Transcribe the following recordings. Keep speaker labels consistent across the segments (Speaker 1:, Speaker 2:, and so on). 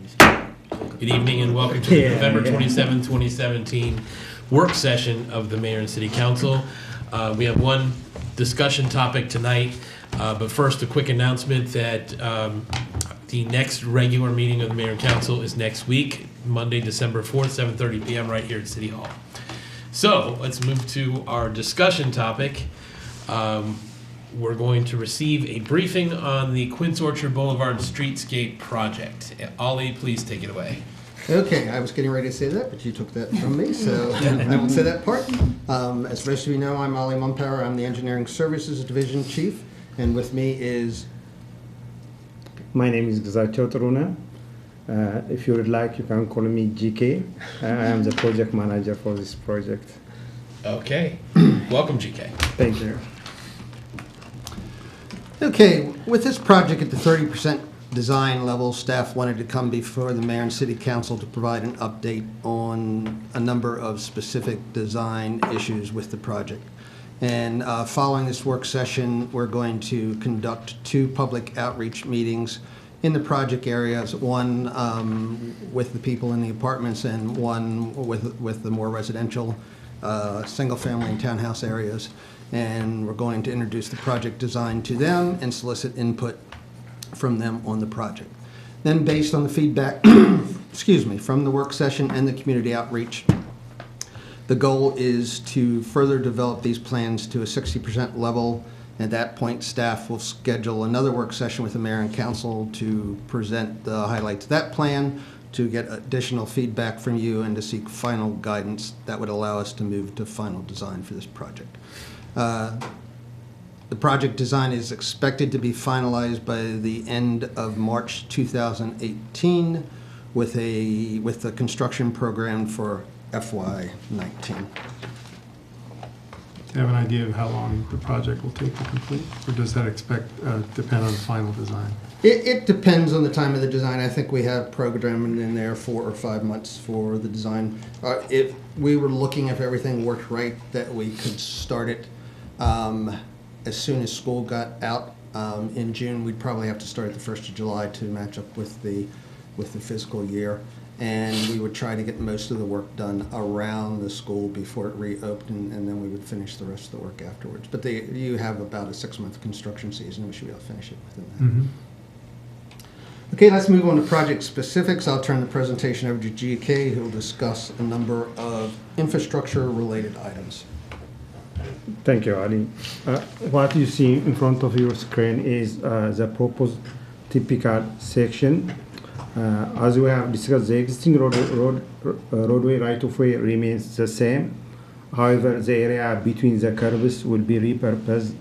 Speaker 1: Good evening and welcome to the November 27, 2017 work session of the Mayor and City Council. We have one discussion topic tonight, but first a quick announcement that the next regular meeting of the Mayor and Council is next week, Monday, December 4th, 7:30 p.m. right here at City Hall. So let's move to our discussion topic. We're going to receive a briefing on the Quince Orchard Boulevard Streetscape project. Ollie, please take it away.
Speaker 2: Okay, I was getting ready to say that, but you took that from me, so I won't say that part. As most of you know, I'm Ollie Mumpower. I'm the Engineering Services Division Chief, and with me is...
Speaker 3: My name is Gaithersburg Taruna. If you would like, you can call me GK. I am the project manager for this project.
Speaker 1: Okay, welcome GK.
Speaker 3: Thank you.
Speaker 2: Okay, with this project at the 30% design level, staff wanted to come before the Mayor and City Council to provide an update on a number of specific design issues with the project. And following this work session, we're going to conduct 2 public outreach meetings in the project areas, one with the people in the apartments and one with the more residential single-family and townhouse areas. And we're going to introduce the project design to them and solicit input from them on the project. Then, based on the feedback excuse me, from the work session and the community outreach, the goal is to further develop these plans to a 60% level. At that point, staff will schedule another work session with the Mayor and Council to present the highlights of that plan, to get additional feedback from you, and to seek final guidance that would allow us to move to final design for this project. The project design is expected to be finalized by the end of March 2018 with the construction program for FY19.
Speaker 4: Do you have an idea of how long the project will take to complete, or does that depend on the final design?
Speaker 2: It depends on the time of the design. I think we have programmed in there 4 or 5 months for the design. If we were looking, if everything worked right, that we could start it as soon as school got out in June. We'd probably have to start at the 1st of July to match up with the fiscal year. And we would try to get most of the work done around the school before it reopened, and then we would finish the rest of the work afterwards. But you have about a 6-month construction season. We should be able to finish it within that.
Speaker 4: Mm-hmm.
Speaker 2: Okay, let's move on to project specifics. I'll turn the presentation over to GK, who will discuss a number of infrastructure-related items.
Speaker 3: Thank you, Ali. What you see in front of your screen is the proposed typical section. As we have discussed, the existing roadway right-of-way remains the same. However, the area between the curves will be repurposed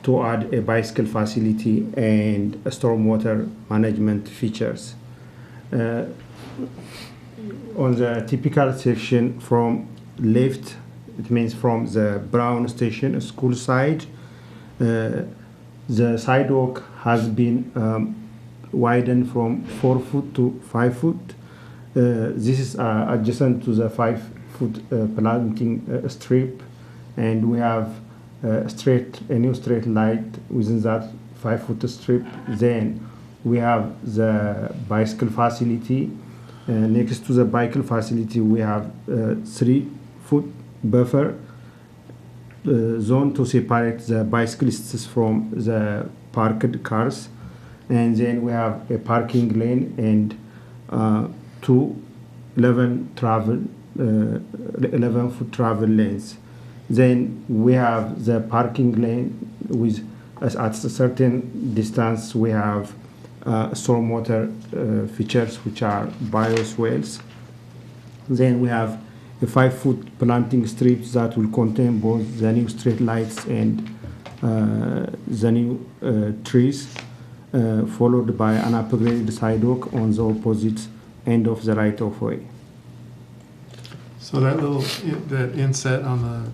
Speaker 3: to add a bicycle facility and stormwater management features. On the typical section from left, it means from the Brown Station school side, the sidewalk has been widened from 4 foot to 5 foot. This is adjacent to the 5-foot planting strip, and we have a new straight light within that 5-foot strip. Then we have the bicycle facility. Next to the bicycle facility, we have 3-foot buffer zone to separate the bicyclists from the parked cars. And then we have a parking lane and 2 11-foot travel lanes. Then we have the parking lane with, at a certain distance, we have stormwater features, which are bioswales. Then we have a 5-foot planting strip that will contain both the new street lights and the new trees. Followed by an upgraded sidewalk on the opposite end of the right-of-way.
Speaker 4: So that inset on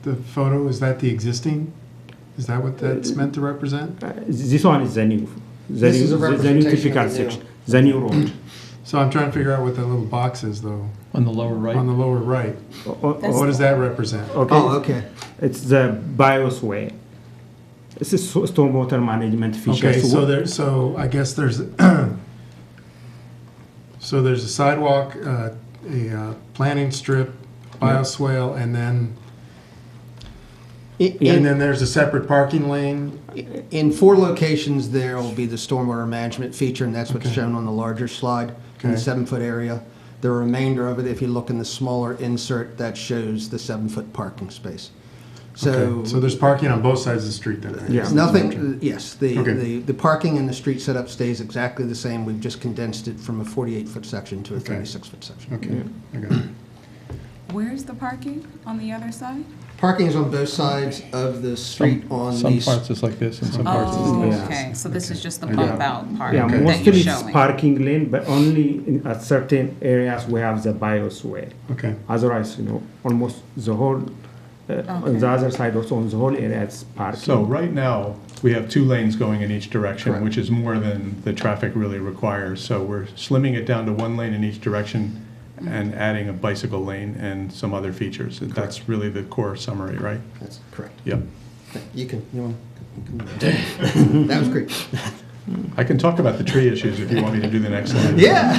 Speaker 4: the photo, is that the existing? Is that what that's meant to represent?
Speaker 3: This one is the new. The new typical section, the new road.
Speaker 4: So I'm trying to figure out what that little box is, though.
Speaker 1: On the lower right?
Speaker 4: On the lower right. What does that represent?
Speaker 3: Okay.
Speaker 2: Oh, okay.
Speaker 3: It's the bioswale. It's a stormwater management feature.
Speaker 4: Okay, so I guess there's, so there's a sidewalk, a planting strip, bioswale, and then there's a separate parking lane.
Speaker 2: In 4 locations, there will be the stormwater management feature, and that's what's
Speaker 4: Okay.
Speaker 2: shown on the larger slide in the
Speaker 4: Okay.
Speaker 2: 7-foot area. The remainder of it, if you look in the smaller insert, that shows the 7-foot parking space. So
Speaker 4: Okay, so there's parking on both sides of the street then, right?
Speaker 3: Yeah.
Speaker 2: nothing, yes,
Speaker 4: Okay.
Speaker 2: the parking and the street setup stays exactly the same. We've just condensed it from a 48-foot section to a
Speaker 4: Okay.
Speaker 2: 36-foot section.
Speaker 4: Okay, I got it.
Speaker 5: Where's the parking on the other side?
Speaker 2: Parking is on both sides of the street on
Speaker 6: Some
Speaker 2: these.
Speaker 6: parts is like this and some parts is
Speaker 5: Oh,
Speaker 6: this.
Speaker 3: Yeah.
Speaker 5: okay, so this is just the
Speaker 4: Okay.
Speaker 5: bump out part
Speaker 3: Yeah,
Speaker 5: that
Speaker 3: mostly
Speaker 5: you're
Speaker 3: it's
Speaker 5: showing.
Speaker 3: parking lane, but only at certain areas we have the bioswale.
Speaker 4: Okay,
Speaker 3: Otherwise, almost the whole, on the other side also on the whole area it's parking.
Speaker 6: So right now, we have 2 lanes going in each direction,
Speaker 2: Correct.
Speaker 6: which is more than the traffic really requires. So we're slimming it down to 1 lane in each direction and adding a bicycle lane and some other features. That's really the core summary, right?
Speaker 2: That's correct.
Speaker 6: Yep.
Speaker 2: You can. That was great.
Speaker 6: I can talk about the tree issues if you want me to do the next slide.
Speaker 2: Yeah.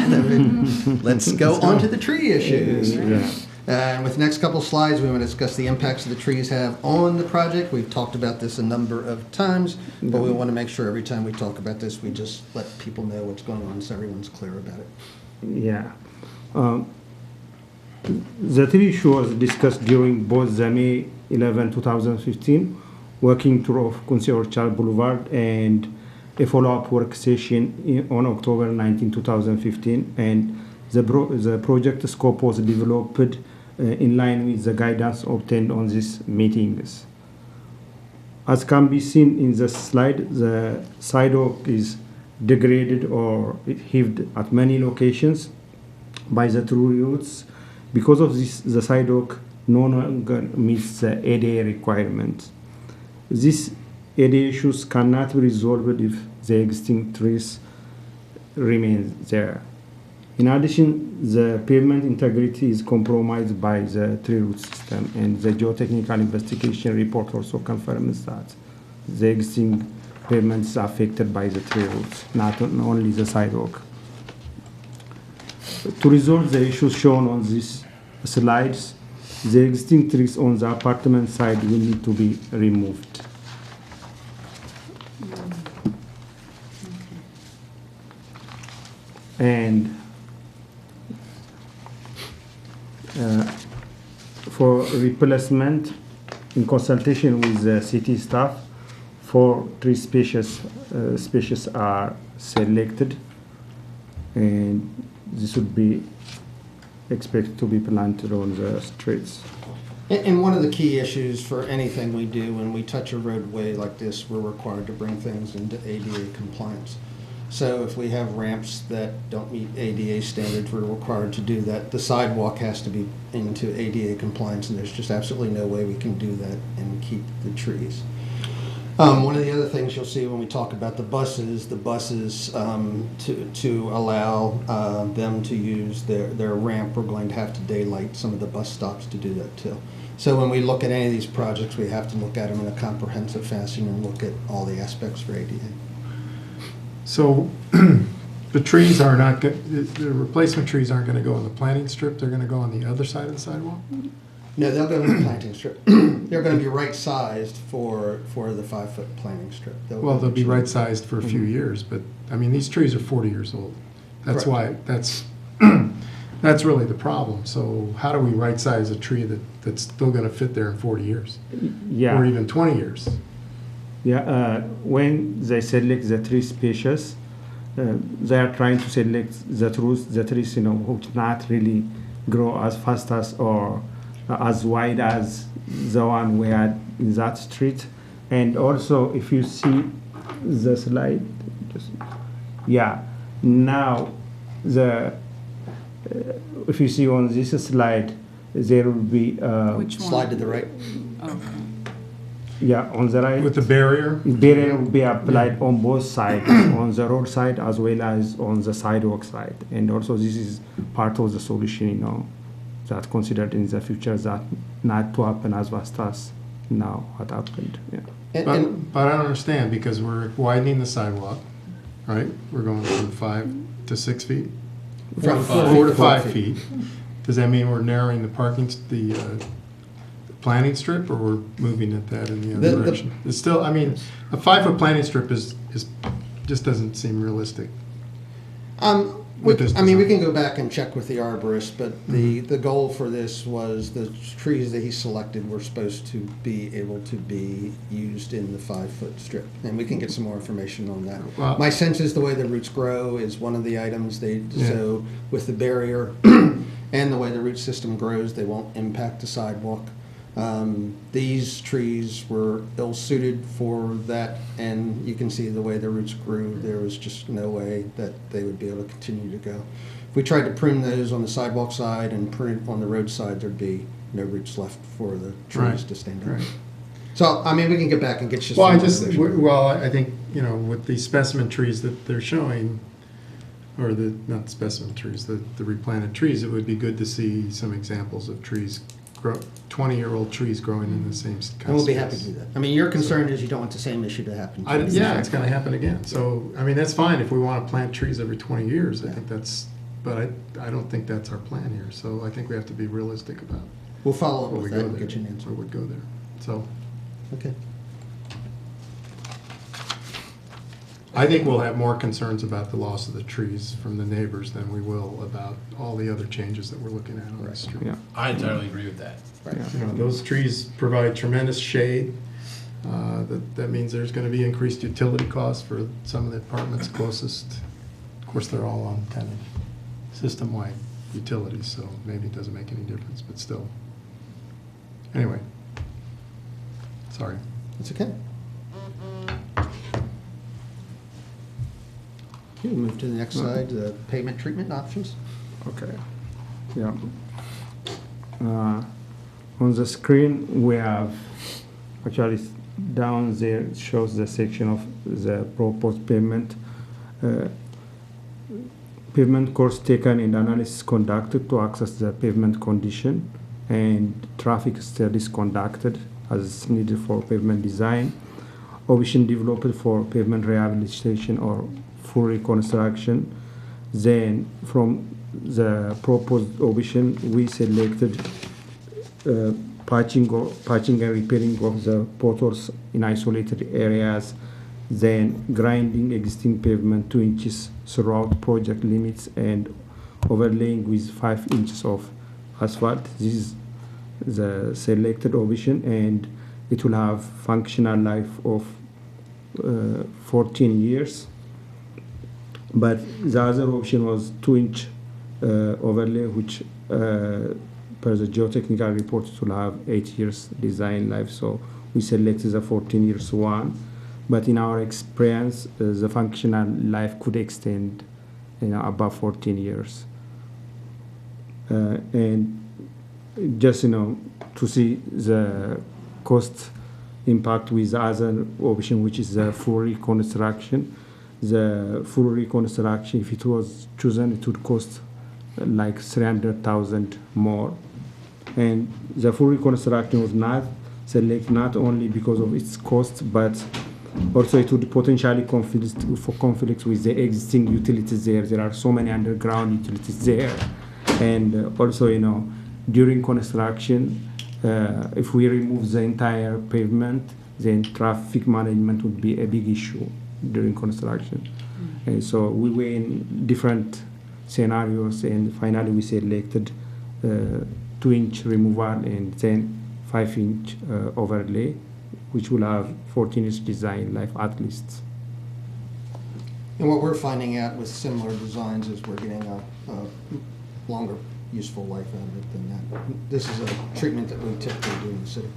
Speaker 2: Let's go on to the tree issues.
Speaker 3: Yeah.
Speaker 2: And with the next couple of slides, we want to discuss the impacts the trees have on the project. We've talked about this a number of times, but we want to make sure every time we talk about this, we just let people know what's going on so everyone's clear about it.
Speaker 3: Yeah. The tree issue was discussed during both the May 11, 2015 working tour of Quincy Orchard Boulevard and a follow-up work session on October 19, 2015. And the project scope was developed in line with the guidance obtained on these meetings. As can be seen in the slide, the sidewalk is degraded or heaved at many locations by the tree roots. Because of this, the sidewalk no longer meets the ADA requirements. These ADA issues cannot be resolved if the existing trees remain there. In addition, the pavement integrity is compromised by the tree root system, and the geotechnical investigation report also confirms that the existing pavement is affected by the tree roots, not only the sidewalk. To resolve the issues shown on these slides, the existing trees on the apartment side will need to be removed. And for replacement, in consultation with the city staff, 4 tree species are selected, and this would be expected to be planted on the streets.
Speaker 2: And one of the key issues for anything we do when we touch a roadway like this, we're required to bring things into ADA compliance. So if we have ramps that don't meet ADA standards, we're required to do that. The sidewalk has to be into ADA compliance, and there's just absolutely no way we can do that and keep the trees. One of the other things you'll see when we talk about the buses to allow them to use their ramp, we're going to have to daylight some of the bus stops to do that too. So when we look at any of these projects, we have to look at them in a comprehensive fashion and look at all the aspects for ADA.
Speaker 4: so the trees are not, the replacement trees aren't going to go on the planting strip, they're going to go on the other side of the sidewalk?
Speaker 2: No, they'll go in the planting strip. They're going to be right-sized for the 5-foot planting strip.
Speaker 4: Well, they'll be right-sized for a few years, but, I mean, these trees are 40 years old. That's why, that's really the problem. So how do we right-size a tree that's still gonna fit there in 40 years?
Speaker 3: Yeah.
Speaker 4: Or even 20 years?
Speaker 3: Yeah, when they select the tree species, they are trying to select the trees, which not really grow as fast as or as wide as the one we had in that street. And also, if you see the slide, now if you see on this slide, there will be
Speaker 5: Which one?
Speaker 2: Slide to the right.
Speaker 5: Okay.
Speaker 3: on the right.
Speaker 4: With the barrier?
Speaker 3: Barrier will be applied on both sides, on the road side as well as on the sidewalk side. And also this is part of the solution, that considered in the future that not to happen as fast as now what happened. Yeah.
Speaker 4: But I don't understand, because we're widening the sidewalk, right? We're going from 5 to 6 feet?
Speaker 2: From
Speaker 4: 4 to 5 feet. Does that mean we're narrowing the parking, the planting strip, or we're moving it that in the other direction? It's still, I mean, a 5-foot planting strip is just doesn't seem realistic. With this
Speaker 2: I mean, we
Speaker 4: design.
Speaker 2: can go back and check with the arborist, but the goal for this was the trees that he selected were supposed to be able to be used in the 5-foot strip. And we can get some more information on that.
Speaker 4: Well-
Speaker 2: My sense is the way the roots grow is one of the items so with the barrier and the way the root system grows, they won't impact the sidewalk. These trees were ill-suited for that, and you can see the way the roots grew, there was just no way that they would be able to continue to go. If we tried to prune those on the sidewalk side and prune it on the road side, there'd be no roots left for the trees
Speaker 4: Right,
Speaker 2: to stand on.
Speaker 4: right.
Speaker 2: So, I mean, we can get back and get you some
Speaker 4: Well,
Speaker 2: more information.
Speaker 4: I think, with the specimen trees that they're showing, or not the specimen trees, the replanted trees, it would be good to see some examples of trees 20-year-old trees growing in the same kind of
Speaker 2: And we'll be happy to
Speaker 4: space.
Speaker 2: do that. I mean, your concern is you don't want the same issue to happen.
Speaker 4: Yeah, it's gonna happen again. So, I mean, that's fine if we wanna plant trees every 20 years. I think that's, but I don't think that's our plan here. So I think we have to be realistic about
Speaker 2: We'll follow up
Speaker 4: where we
Speaker 2: with
Speaker 4: go
Speaker 2: that and
Speaker 4: there,
Speaker 2: get you an answer.
Speaker 4: or would go there. So
Speaker 2: Okay.
Speaker 4: I think we'll have more concerns about the loss of the trees from the neighbors than we will about all the other changes that we're looking at on the street.
Speaker 3: Yeah.
Speaker 1: I entirely agree with that.
Speaker 4: Those trees provide tremendous shade. That means there's going to be increased utility costs for some of the apartments closest. Of course, they're all on kind of system-wide utilities, so maybe it doesn't make any difference, but still. Anyway, sorry.
Speaker 2: That's okay. Okay, we'll move to the next slide, the pavement treatment options.
Speaker 3: Okay. Yeah. On the screen, we have actually down there it shows the section of the proposed pavement. Pavement course taken and analysis conducted to assess the pavement condition, and traffic studies conducted as needed for pavement design. Option developed for pavement rehabilitation or full reconstruction. Then from the proposed option, we selected patching and repairing of the potholes in isolated areas, then grinding existing pavement 2 inches throughout project limits and overlaying with 5 inches of asphalt. This is the selected option, and it will have functional life of 14 years. But the other option was 2-inch overlay, which per the geotechnical report it will have 8 years design life. So we selected the 14 years one. But in our experience, the functional life could extend above 14 years. And just to see the cost impact with the other option, which is the full reconstruction. The full reconstruction, if it was chosen, it would cost like 300,000 more. And the full reconstruction was not selected not only because of its cost, but also it would potentially conflict with the existing utilities there. There are so many underground utilities there. And also, during construction, if we remove the entire pavement, then traffic management would be a big issue during construction. And so we were in different scenarios, and finally we selected 2-inch removal and then 5-inch overlay, which will have 14 years design life at least.
Speaker 2: And what we're finding out with similar designs is we're getting a longer useful life out of it than that. This is a treatment that we typically do in the city.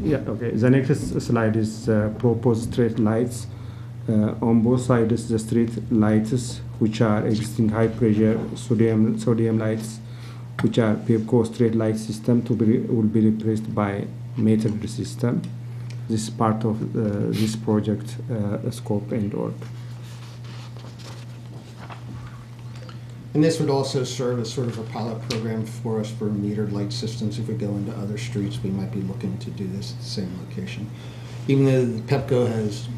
Speaker 3: Yeah, okay. The next slide is proposed street lights. On both sides, the street lights, which are existing high-pressure sodium lights, which are PEPCO street light system, will be replaced by metered system. This is part of this project scope and work.
Speaker 2: And this would also serve as sort of a pilot program for us for metered light systems. If we go into other streets, we might be looking to do this at the same location. Even though Pepco has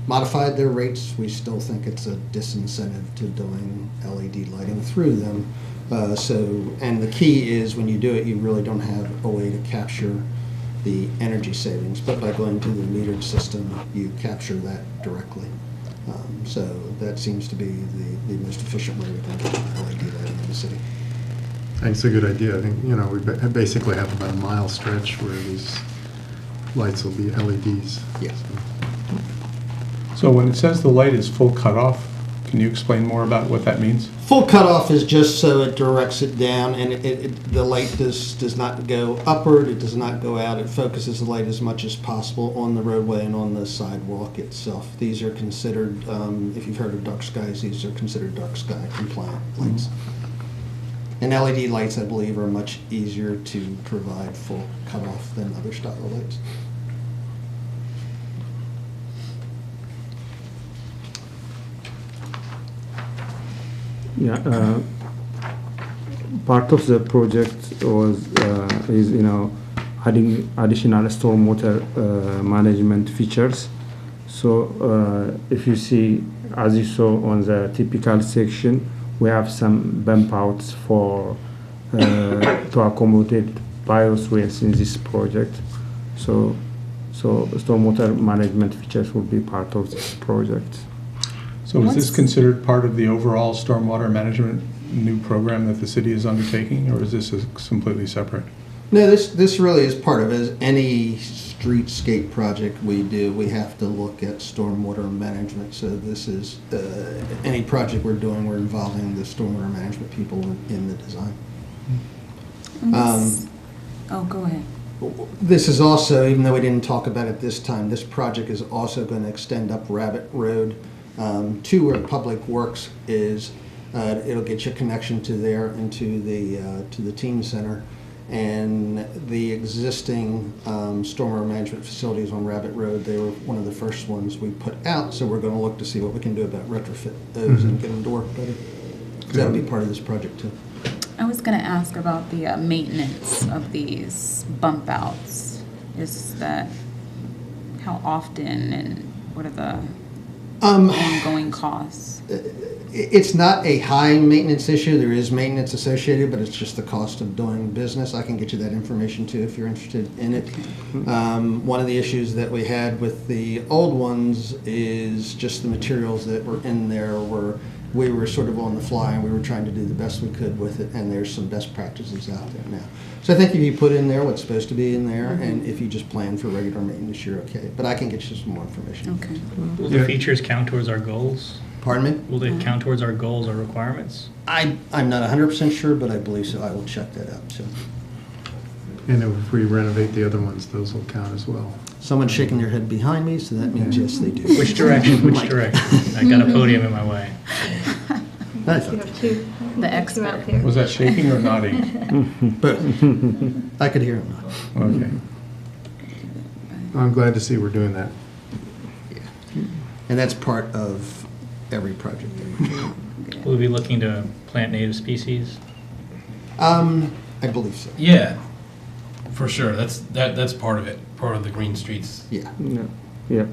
Speaker 2: modified their rates, we still think it's a disincentive to doing LED lighting through them. And the key is when you do it, you really don't have a way to capture the energy savings, but by going to the metered system, you capture that directly. So that seems to be the most efficient way we can get LED lighting in the city.
Speaker 4: I think it's a good idea. I think, you know, we basically have about a mile stretch where these lights will be LEDs.
Speaker 2: Yes.
Speaker 6: So when it says the light is full cutoff, can you explain more about what that means?
Speaker 2: Full cutoff is just so it directs it down, and the light does not go upward, it does not go out, it focuses the light as much as possible on the roadway and on the sidewalk itself. These are considered, if you've heard of dark skies, these are considered dark sky compliant lights. And LED lights, I believe, are much easier to provide full cutoff than other style lights.
Speaker 3: Yeah, part of the project is adding additional stormwater management features. So if you see, as you saw on the typical section, we have some bump outs for to accommodate biowaste in this project. So stormwater management features will be part of this project.
Speaker 6: So is this considered part of the overall stormwater management new program that the city is undertaking, or is this completely separate?
Speaker 2: No, this really is part of it. As any streetscape project we do, we have to look at stormwater management. So this is, any project we're doing, we're involving the stormwater management people in the design.
Speaker 5: Oh, go ahead.
Speaker 2: This is also, even though we didn't talk about it this time, this project is also going to extend up Rabbit Road to where Public Works is. It'll get you a connection to there and to the teen center. And the existing stormwater management facilities on Rabbit Road, they were one of the first ones we put out. So we're going to look to see what we can do about retrofit those and get them to work better. That'll be part of this project too.
Speaker 5: I was going to ask about the maintenance of these bump outs. Is that how often and what are the ongoing costs?
Speaker 2: It's not a high maintenance issue. There is maintenance associated, but it's just the cost of doing business. I can get you that information too if you're interested in it. One of the issues that we had with the old ones is just the materials that were in there we were sort of on the fly, and we were trying to do the best we could with it, and there's some best practices out there now. So I think if you put in there what's supposed to be in there, and if you just plan for regular maintenance, you're okay. But I can get you some more information.
Speaker 5: Okay.
Speaker 7: Will the features count towards our goals?
Speaker 2: Pardon me?
Speaker 7: Will they count towards our goals or requirements?
Speaker 2: I'm not 100% sure, but I believe so. I will check that out. So
Speaker 4: And if we renovate the other ones, those will count as well.
Speaker 2: someone's shaking their head behind me, so that means yes, they do.
Speaker 7: Which direction? Which direction? I got a podium in my way.
Speaker 2: I
Speaker 8: You
Speaker 2: thought
Speaker 8: have two.
Speaker 5: The
Speaker 8: Two
Speaker 5: expert.
Speaker 8: out there.
Speaker 6: Was that shaking or nodding?
Speaker 2: both. I could hear him.
Speaker 6: Okay.
Speaker 4: I'm glad to see we're doing that.
Speaker 2: And that's part of every project.
Speaker 7: Will we be looking to plant native species?
Speaker 2: I believe so.
Speaker 1: Yeah, for sure. That's part of it. Part of the Green Streets.
Speaker 2: Yeah.
Speaker 3: Yeah.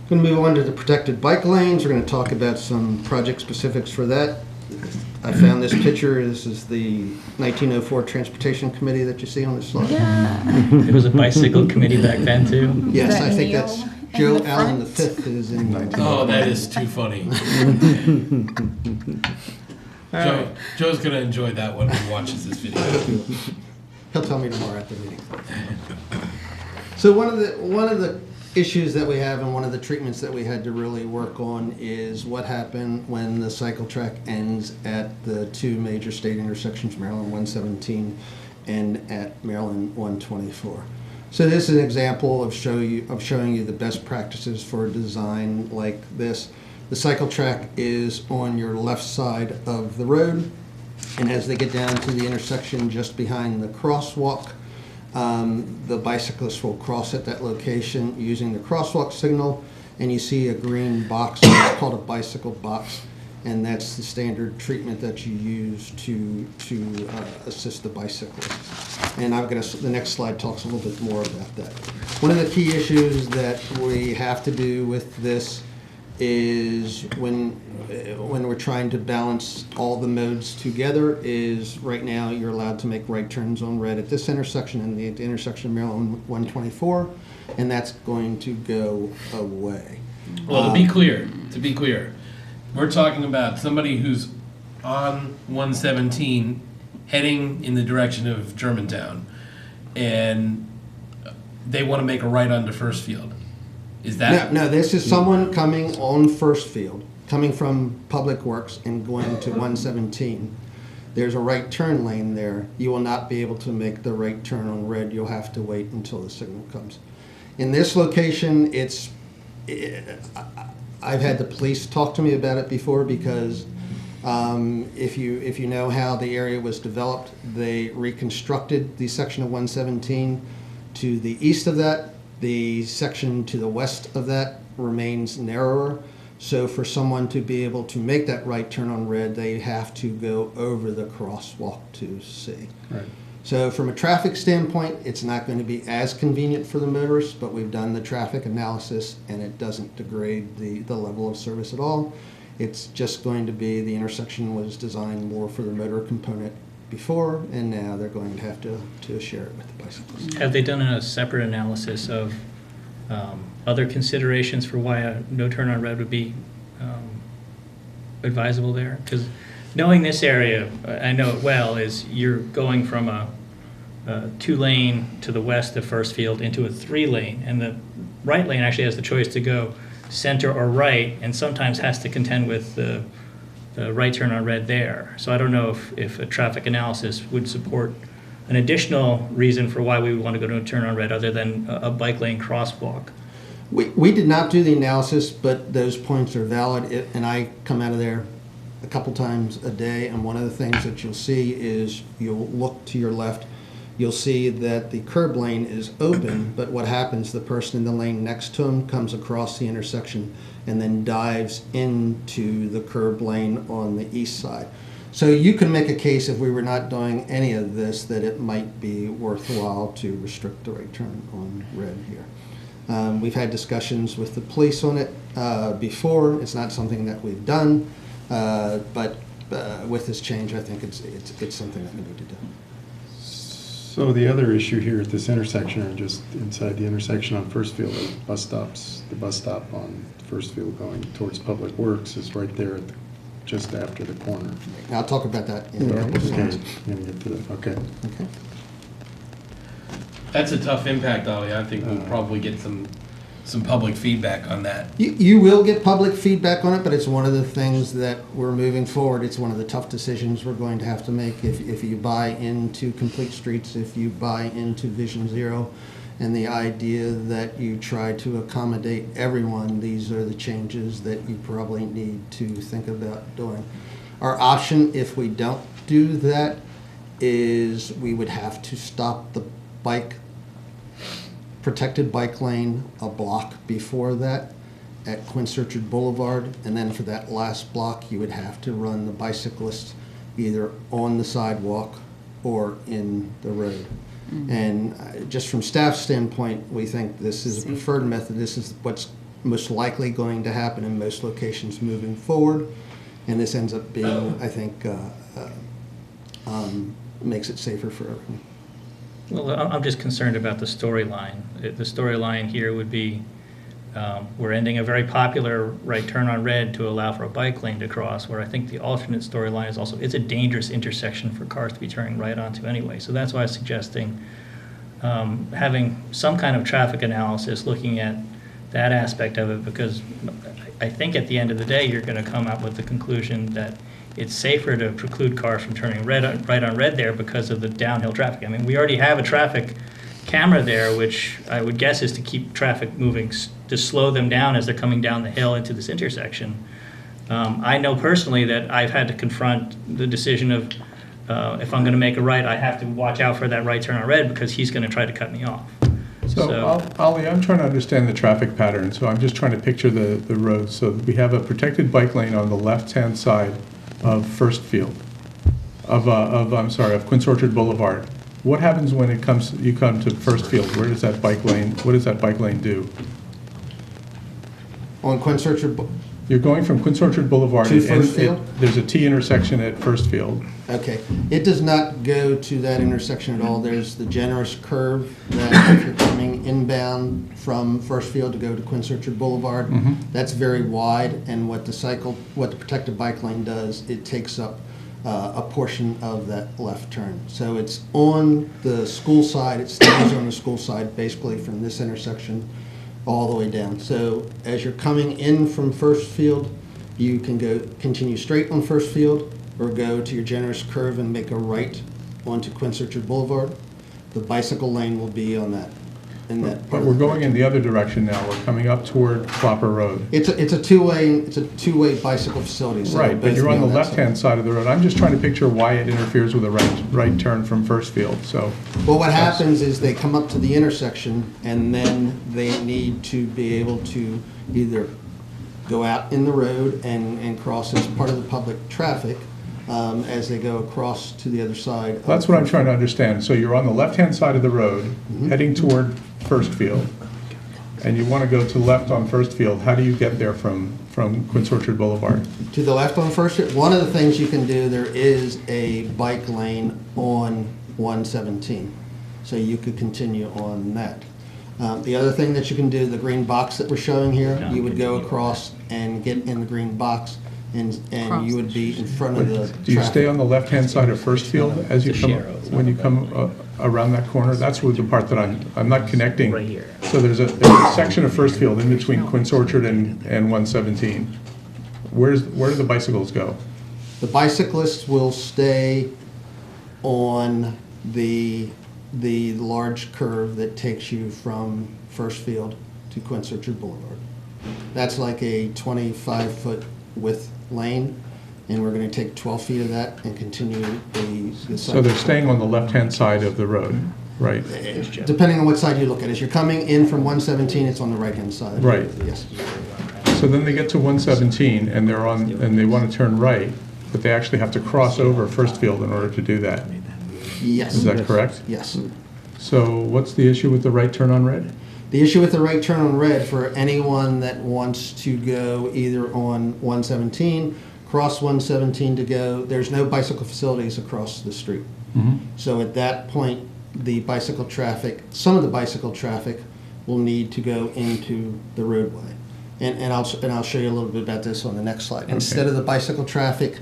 Speaker 2: Going to move on to the protected bike lanes. We're going to talk about some project specifics for that. I found this picture. This is the 1904 Transportation Committee that you see on this slide.
Speaker 7: There was a bicycle committee back then too.
Speaker 2: Yes,
Speaker 5: That
Speaker 2: I think
Speaker 5: Neil
Speaker 2: that's
Speaker 5: in
Speaker 2: Joe
Speaker 5: the
Speaker 2: Allen
Speaker 5: front?
Speaker 2: V is in 1904.
Speaker 1: Oh, that is too funny. Joe's gonna enjoy that when he watches this video.
Speaker 2: He'll tell me tomorrow at the meeting. So one of the issues that we have and one of the treatments that we had to really work on is what happened when the cycle track ends at the two major state intersections, Maryland 117 and at Maryland 124. So this is an example of showing you the best practices for a design like this. The cycle track is on your left side of the road, and as they get down to the intersection just behind the crosswalk, the bicyclists will cross at that location using the crosswalk signal, and you see a green box. It's called a bicycle box. and that's the standard treatment that you use to assist the bicyclist. And the next slide talks a little bit more about that. One of the key issues that we have to do with this is when we're trying to balance all the modes together is right now you're allowed to make right turns on red at this intersection and the intersection of Maryland 124, and that's going to go away.
Speaker 1: Well, to be clear, we're talking about somebody who's on 117 heading in the direction of Germantown, and they want to make a right onto First Field. Is that?
Speaker 2: No, this is someone coming on First Field, coming from Public Works and going to 117. There's a right turn lane there. You will not be able to make the right turn on red. You'll have to wait until the signal comes. In this location, I've had the police talk to me about it before because if you know how the area was developed, they reconstructed the section of 117 to the east of that. The section to the west of that remains narrower. So for someone to be able to make that right turn on red, they have to go over the crosswalk to see.
Speaker 4: Right.
Speaker 2: So from a traffic standpoint, it's not going to be as convenient for the motorists, but we've done the traffic analysis and it doesn't degrade the level of service at all. It's just going to be the intersection was designed more for the motor component before, and now they're going to have to share it with the bicyclists.
Speaker 7: Have they done a separate analysis of other considerations for why a no turn on red would be advisable there? Because knowing this area, I know it well, is you're going from a 2-lane to the west of First Field into a 3-lane, and the right lane actually has the choice to go center or right, and sometimes has to contend with the right turn on red there. So I don't know if a traffic analysis would support an additional reason for why we would want to go to a turn on red other than a bike lane crosswalk.
Speaker 2: We did not do the analysis, but those points are valid, and I come out of there a couple times a day, and one of the things that you'll see is you'll look to your left, you'll see that the curb lane is open, but what happens, the person in the lane next to him comes across the intersection and then dives into the curb lane on the east side. So you can make a case, if we were not doing any of this, that it might be worthwhile to restrict the right turn on red here. We've had discussions with the police on it before. It's not something that we've done, but with this change, I think it's something that we need to do.
Speaker 4: So the other issue here at this intersection, or just inside the intersection on First Field, the bus stop on First Field going towards Public Works is right there just after the corner.
Speaker 2: I'll talk about that in a couple of
Speaker 4: Okay,
Speaker 2: slides.
Speaker 4: you're gonna get to that, okay.
Speaker 2: Okay.
Speaker 1: That's a tough impact, Ollie. I think we'll probably get some public feedback on that.
Speaker 2: You will get public feedback on it, but it's one of the things that we're moving forward. It's one of the tough decisions we're going to have to make if you buy into Complete Streets, if you buy into Vision Zero, and the idea that you try to accommodate everyone. These are the changes that you probably need to think about doing. Our option, if we don't do that, is we would have to stop the protected bike lane a block before that at Quince Orchard Boulevard, and then for that last block you would have to run the bicyclists either on the sidewalk or in the road. And just from staff standpoint, we think this is a preferred method. This is what's most likely going to happen in most locations moving forward, and this ends up being, I think, makes it safer for everyone.
Speaker 7: Well, I'm just concerned about the storyline. The storyline here would be we're ending a very popular right turn on red to allow for a bike lane to cross, where I think the alternate storyline is also it's a dangerous intersection for cars to be turning right onto anyway. So that's why I was suggesting having some kind of traffic analysis looking at that aspect of it, because I think at the end of the day you're going to come up with the conclusion that it's safer to preclude cars from turning right on red there because of the downhill traffic. I mean, we already have a traffic camera there, which I would guess is to keep traffic moving, to slow them down as they're coming down the hill into this intersection. I know personally that I've had to confront the decision of if I'm going to make a right, I have to watch out for that right turn on red because he's going to try to cut me off.
Speaker 6: So, Ollie, I'm trying to understand the traffic pattern, so I'm just trying to picture the road. So we have a protected bike lane on the left-hand side of First Field, of Quince Orchard Boulevard. What happens when you come to First Field? What does that bike lane do?
Speaker 2: On Quince Orchard,
Speaker 6: You're going from Quince Orchard Boulevard.
Speaker 2: To
Speaker 6: and
Speaker 2: First Field?
Speaker 6: There's a T intersection at First Field.
Speaker 2: okay. It does not go to that intersection at all. There's the generous curve that if you're coming inbound from First Field to go to Quince Orchard Boulevard, that's very wide, and what the protected bike lane does, it takes up a portion of that left turn. So it's on the school side, it stays on the school side basically from this intersection all the way down. So as you're coming in from First Field, you can continue straight on First Field or go to your generous curve and make a right onto Quince Orchard Boulevard. The bicycle lane will be on that, in that part.
Speaker 6: But we're going in the other direction now. We're coming up toward Flopper Road.
Speaker 2: It's a two-way bicycle facility. So
Speaker 6: Right, but
Speaker 2: both
Speaker 6: you're
Speaker 2: be
Speaker 6: on the
Speaker 2: that
Speaker 6: left-hand side of the road. I'm just trying to picture why it interferes with a right turn from First Field, so.
Speaker 2: Well, what happens is they come up to the intersection, and then they need to be able to either go out in the road and cross as part of the public traffic as they go across to the other side.
Speaker 6: That's what I'm trying to understand. So you're on the left-hand side of the road,
Speaker 2: Mm-hmm.
Speaker 6: heading toward First Field, and you want to go to left on First Field. How do you get there from Quince Orchard Boulevard?
Speaker 2: To the left on First Street, one of the things you can do, there is a bike lane on 117. So you could continue on that. The other thing that you can do, the green box that we're showing here, you would go across and get in the green box, and you would be in front of the
Speaker 6: Do you stay
Speaker 2: traffic.
Speaker 6: on the left-hand side of First Field as you come, when you come around that corner? That's the part that I'm not connecting.
Speaker 7: Right here.
Speaker 6: So there's a section of First Field in between Quince Orchard and 117. Where do the bicycles go?
Speaker 2: The bicyclists will stay on the large curve that takes you from First Field to Quince Orchard Boulevard. That's like a 25-foot width lane, and we're going to take 12 feet of that and continue the
Speaker 6: So they're staying on the left-hand side of the road, right?
Speaker 2: Depending on what side you look at. As you're coming in from 117, it's on the right-hand side.
Speaker 6: Right.
Speaker 2: Yes.
Speaker 6: So then they get to 117 and they want to turn right, but they actually have to cross over First Field in order to do that.
Speaker 2: Yes.
Speaker 6: Is that correct?
Speaker 2: Yes.
Speaker 6: So what's the issue with the right turn on red?
Speaker 2: The issue with the right turn on red for anyone that wants to go either on 117, cross 117 to go, there's no bicycle facilities across the street. So at that point, the bicycle traffic, some of the bicycle traffic will need to go into the roadway. And I'll show you a little bit about this on the next slide. Instead of the bicycle traffic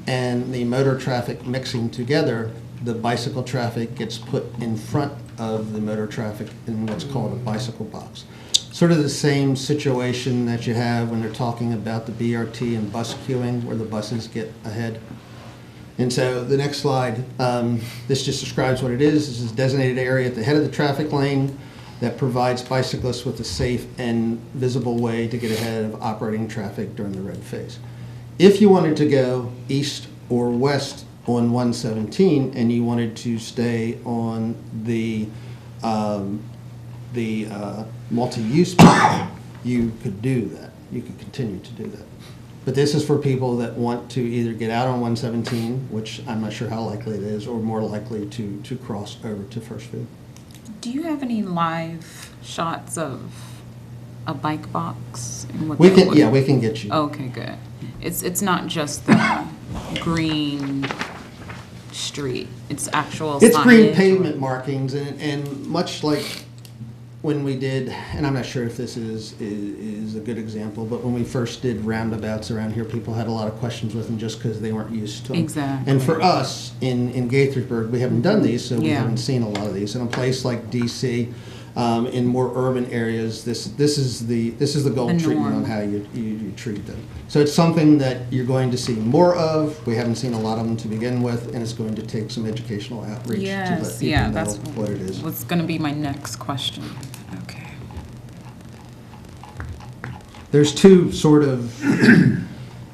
Speaker 2: and the motor traffic mixing together, the bicycle traffic gets put in front of the motor traffic in what's called a bicycle box. Sort of the same situation that you have when they're talking about the BRT and bus queuing, where the buses get ahead. And so the next slide, this just describes what it is. This is a designated area at the head of the traffic lane that provides bicyclists with a safe and visible way to get ahead of operating traffic during the red phase. If you wanted to go east or west on 117 and you wanted to stay on the multi-use path, you could do that. You could continue to do that. But this is for people that want to either get out on 117, which I'm not sure how likely it is, or more likely to cross over to First Field.
Speaker 5: Do you have any live shots of a bike box? And what
Speaker 2: We
Speaker 5: that
Speaker 2: can,
Speaker 5: would-
Speaker 2: yeah, we can get you.
Speaker 5: Okay, good. It's not just the green street, it's actual
Speaker 2: It's green
Speaker 5: signage.
Speaker 2: pavement markings, and much like when we did, and I'm not sure if this is a good example, but when we first did roundabouts around here, people had a lot of questions with them just because they weren't used to them.
Speaker 5: Exactly.
Speaker 2: And for us, in Gaithersburg, we haven't done these, so we
Speaker 5: Yeah.
Speaker 2: haven't seen a lot of these. In a place like DC, in more urban areas, this is the gold
Speaker 5: The
Speaker 2: treatment
Speaker 5: norm.
Speaker 2: on how you treat them. So it's something that you're going to see more of. We haven't seen a lot of them to begin with, and it's going to take some educational outreach to let
Speaker 5: Yes,
Speaker 2: people
Speaker 5: yeah,
Speaker 2: know
Speaker 5: that's
Speaker 2: what it is.
Speaker 5: what's gonna be my next question. Okay.
Speaker 2: There's two sort of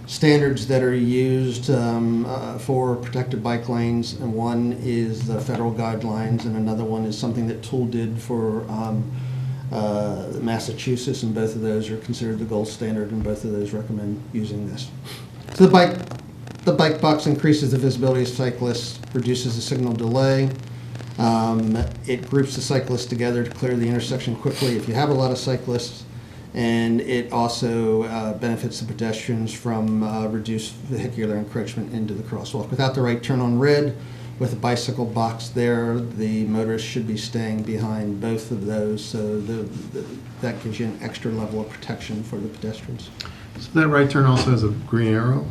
Speaker 2: standards that are used for protected bike lanes, and one is the federal guidelines, and another one is something that Tool did for Massachusetts, and both of those are considered the gold standard, and both of those recommend using this. So the bike box increases the visibility of cyclists, reduces the signal delay. It groups the cyclists together to clear the intersection quickly if you have a lot of cyclists, and it also benefits the pedestrians from reduced vehicular encroachment into the crosswalk. Without the right turn on red, with a bicycle box there, the motorist should be staying behind both of those, so that gives you an extra level of protection for the pedestrians.
Speaker 4: So that right turn also has a green arrow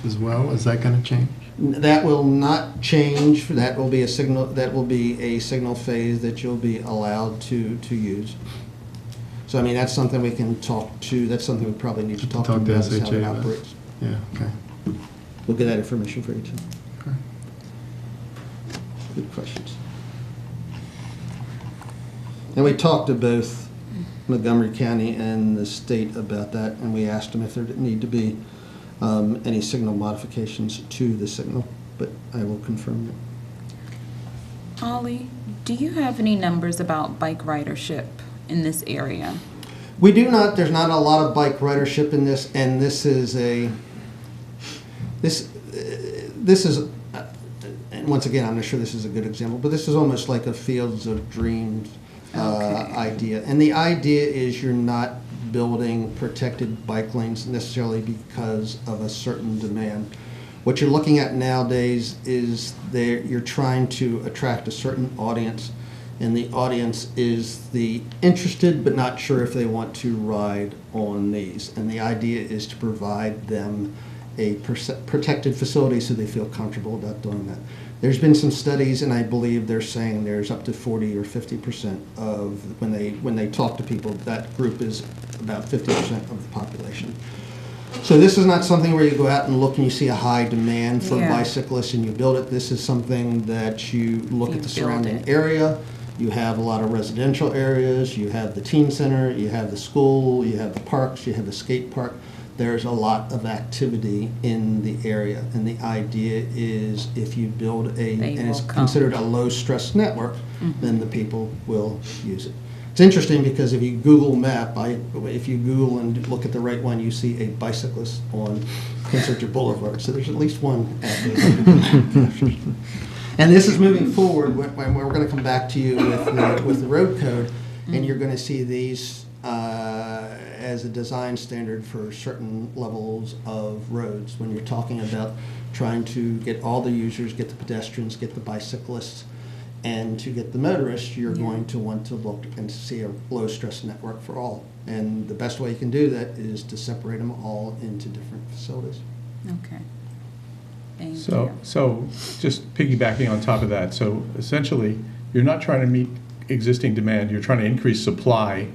Speaker 4: as well. Is that going to change?
Speaker 2: That will not change. That will be a signal. That will be a signal phase that you'll be allowed to use. So I mean, that's something we can talk to. That's something we probably need to talk to about, is how it operates.
Speaker 4: Yeah. Okay.
Speaker 2: We'll get that information for you too.
Speaker 4: Okay.
Speaker 2: Good questions. And we talked to both Montgomery County and the state about that, and we asked them if there need to be any signal modifications to the signal, but I will confirm that.
Speaker 5: Ollie, do you have any numbers about bike ridership in this area?
Speaker 2: We do not. There's not a lot of bike ridership in this, and this is and once again, I'm not sure this is a good example, but this is almost like a Fields of Dreams idea. And the idea is you're not building protected bike lanes necessarily because of a certain demand. What you're looking at nowadays is you're trying to attract a certain audience, and the audience is the interested but not sure if they want to ride on these. And the idea is to provide them a protected facility so they feel comfortable about doing that. There's been some studies, and I believe they're saying there's up to 40 or 50% of, when they talk to people, that group is about 50% of the population. So this is not something where you go out and look and you see a high demand for bicyclists and you build it. This is something that you look at the surrounding area. You have a lot of residential areas, you have the teen center, you have the school, you have the parks, you have the skate park. There's a lot of activity in the area, and the idea is if you build and it's considered a low-stress network, then the people will use it. It's interesting because if you Google map, if you Google and look at the right one, you see a bicyclist on Prince Richard Boulevard. So there's at least one at the And this is moving forward. We're going to come back to you with the road code, and you're going to see these as a design standard for certain levels of roads. When you're talking about trying to get all the users, get the pedestrians, get the bicyclists, and to get the motorists, you're going to want to look and see a low-stress network for all. And the best way you can do that is to separate them all into different facilities.
Speaker 5: Okay. Thank you.
Speaker 6: So just piggybacking on top of that, so essentially, you're not trying to meet existing demand, you're trying to increase supply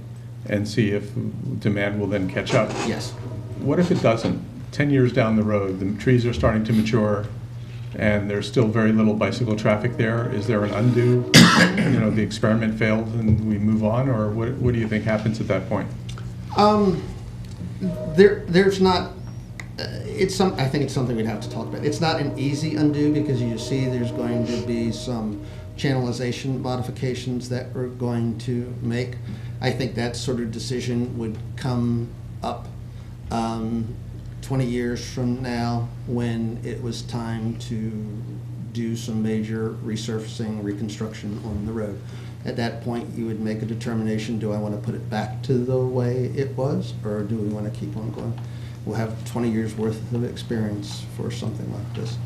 Speaker 6: and see if demand will then catch up.
Speaker 2: Yes.
Speaker 6: What if it doesn't? 10 years down the road, the trees are starting to mature, and there's still very little bicycle traffic there. Is there an undo? The experiment failed and we move on, or what do you think happens at that point?
Speaker 2: There's not. I think it's something we'd have to talk about. It's not an easy undo because you see there's going to be some channelization modifications that we're going to make. I think that sort of decision would come up 20 years from now when it was time to do some major resurfacing, reconstruction on the road. At that point, you would make a determination, do I want to put it back to the way it was, or do we want to keep on going? We'll have 20 years worth of experience for something like this.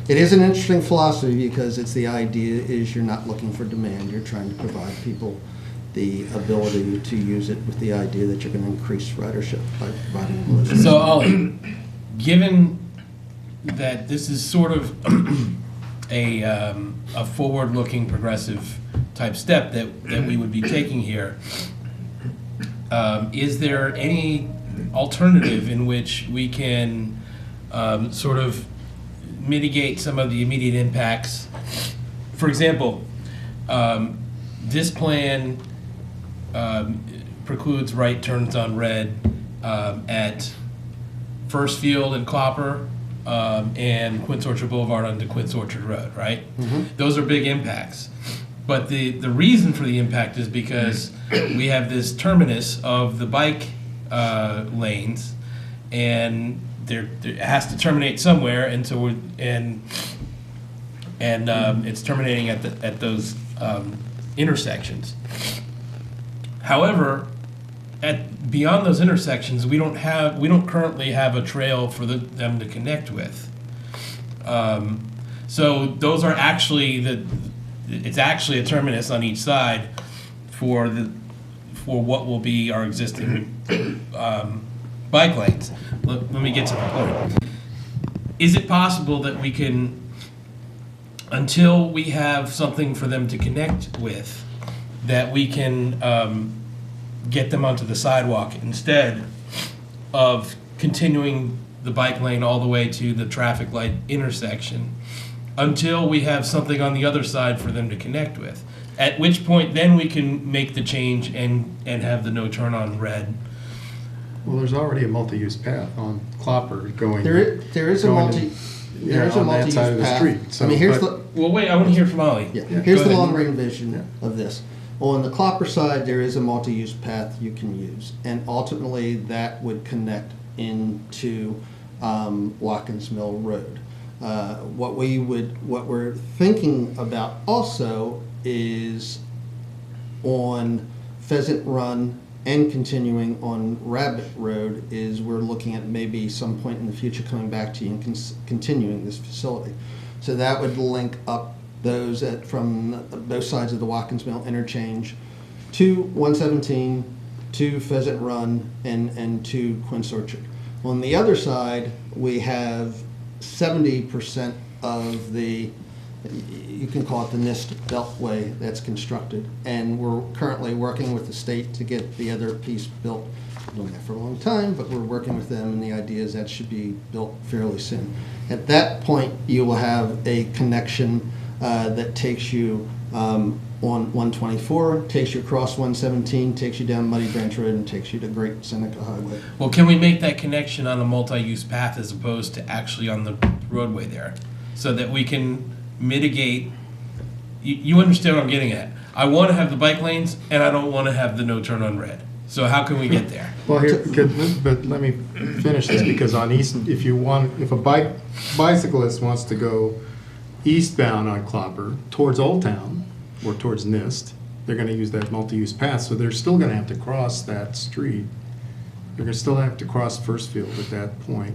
Speaker 2: It is an interesting philosophy because it's the idea is you're not looking for demand, you're trying to provide people the ability to use it with the idea that you're going to increase ridership by providing low.
Speaker 1: So, Ollie, given that this is sort of a forward-looking progressive type step that we would be taking here, is there any alternative in which we can sort of mitigate some of the immediate impacts? For example, this plan precludes right turns on red at First Field and Clopper, and Quince Orchard Boulevard onto Quince Orchard Road, right? Those are big impacts. But the reason for the impact is because we have this terminus of the bike lanes, and it has to terminate somewhere, and so it's terminating at those intersections. However, beyond those intersections, we don't currently have a trail for them to connect with. So those are actually it's actually a terminus on each side for what will be our existing bike lanes. Let me get to the point. Is it possible that we can, until we have something for them to connect with, that we can get them onto the sidewalk instead of continuing the bike lane all the way to the traffic light intersection until we have something on the other side for them to connect with? At which point then we can make the change and have the no turn on red.
Speaker 4: Well, there's already a multi-use path on Clopper going.
Speaker 2: There is a
Speaker 4: going
Speaker 2: multi,
Speaker 4: in-
Speaker 2: there is a
Speaker 4: on that
Speaker 2: multi-use
Speaker 4: side of the
Speaker 2: path.
Speaker 4: street,
Speaker 2: I
Speaker 4: so,
Speaker 2: mean, here's
Speaker 4: but-
Speaker 2: the,
Speaker 1: Well, wait, I want to hear from Ollie.
Speaker 2: yeah,
Speaker 1: Go
Speaker 2: here's the
Speaker 1: ahead.
Speaker 2: long-range vision of this. On the Clopper side, there is a multi-use path you can use, and ultimately that would connect into Watkins Mill Road. What we're thinking about also is on Pheasant Run and continuing on Rabbit Road is we're looking at maybe some point in the future coming back to you and continuing this facility. So that would link up those from both sides of the Watkins Mill interchange to 117, to Pheasant Run, and to Quince Orchard. On the other side, we have 70% of the, you can call it the NIST Beltway that's constructed, and we're currently working with the state to get the other piece built. We've done that for a long time, but we're working with them, and the idea is that should be built fairly soon. At that point, you will have a connection that takes you on 124, takes you across 117, takes you down Muddy Branch Road, and takes you to Great Seneca Highway.
Speaker 1: Well, can we make that connection on a multi-use path as opposed to actually on the roadway there? So that we can mitigate, you understand what I'm getting at. I want to have the bike lanes, and I don't want to have the no turn on red. So how can we get there?
Speaker 4: Well, but let me finish this, because on East, if a bicyclist wants to go eastbound on Clopper towards Old Town or towards NIST, they're going to use that multi-use path, so they're still going to have to cross that street. They're going to still have to cross First Field at that point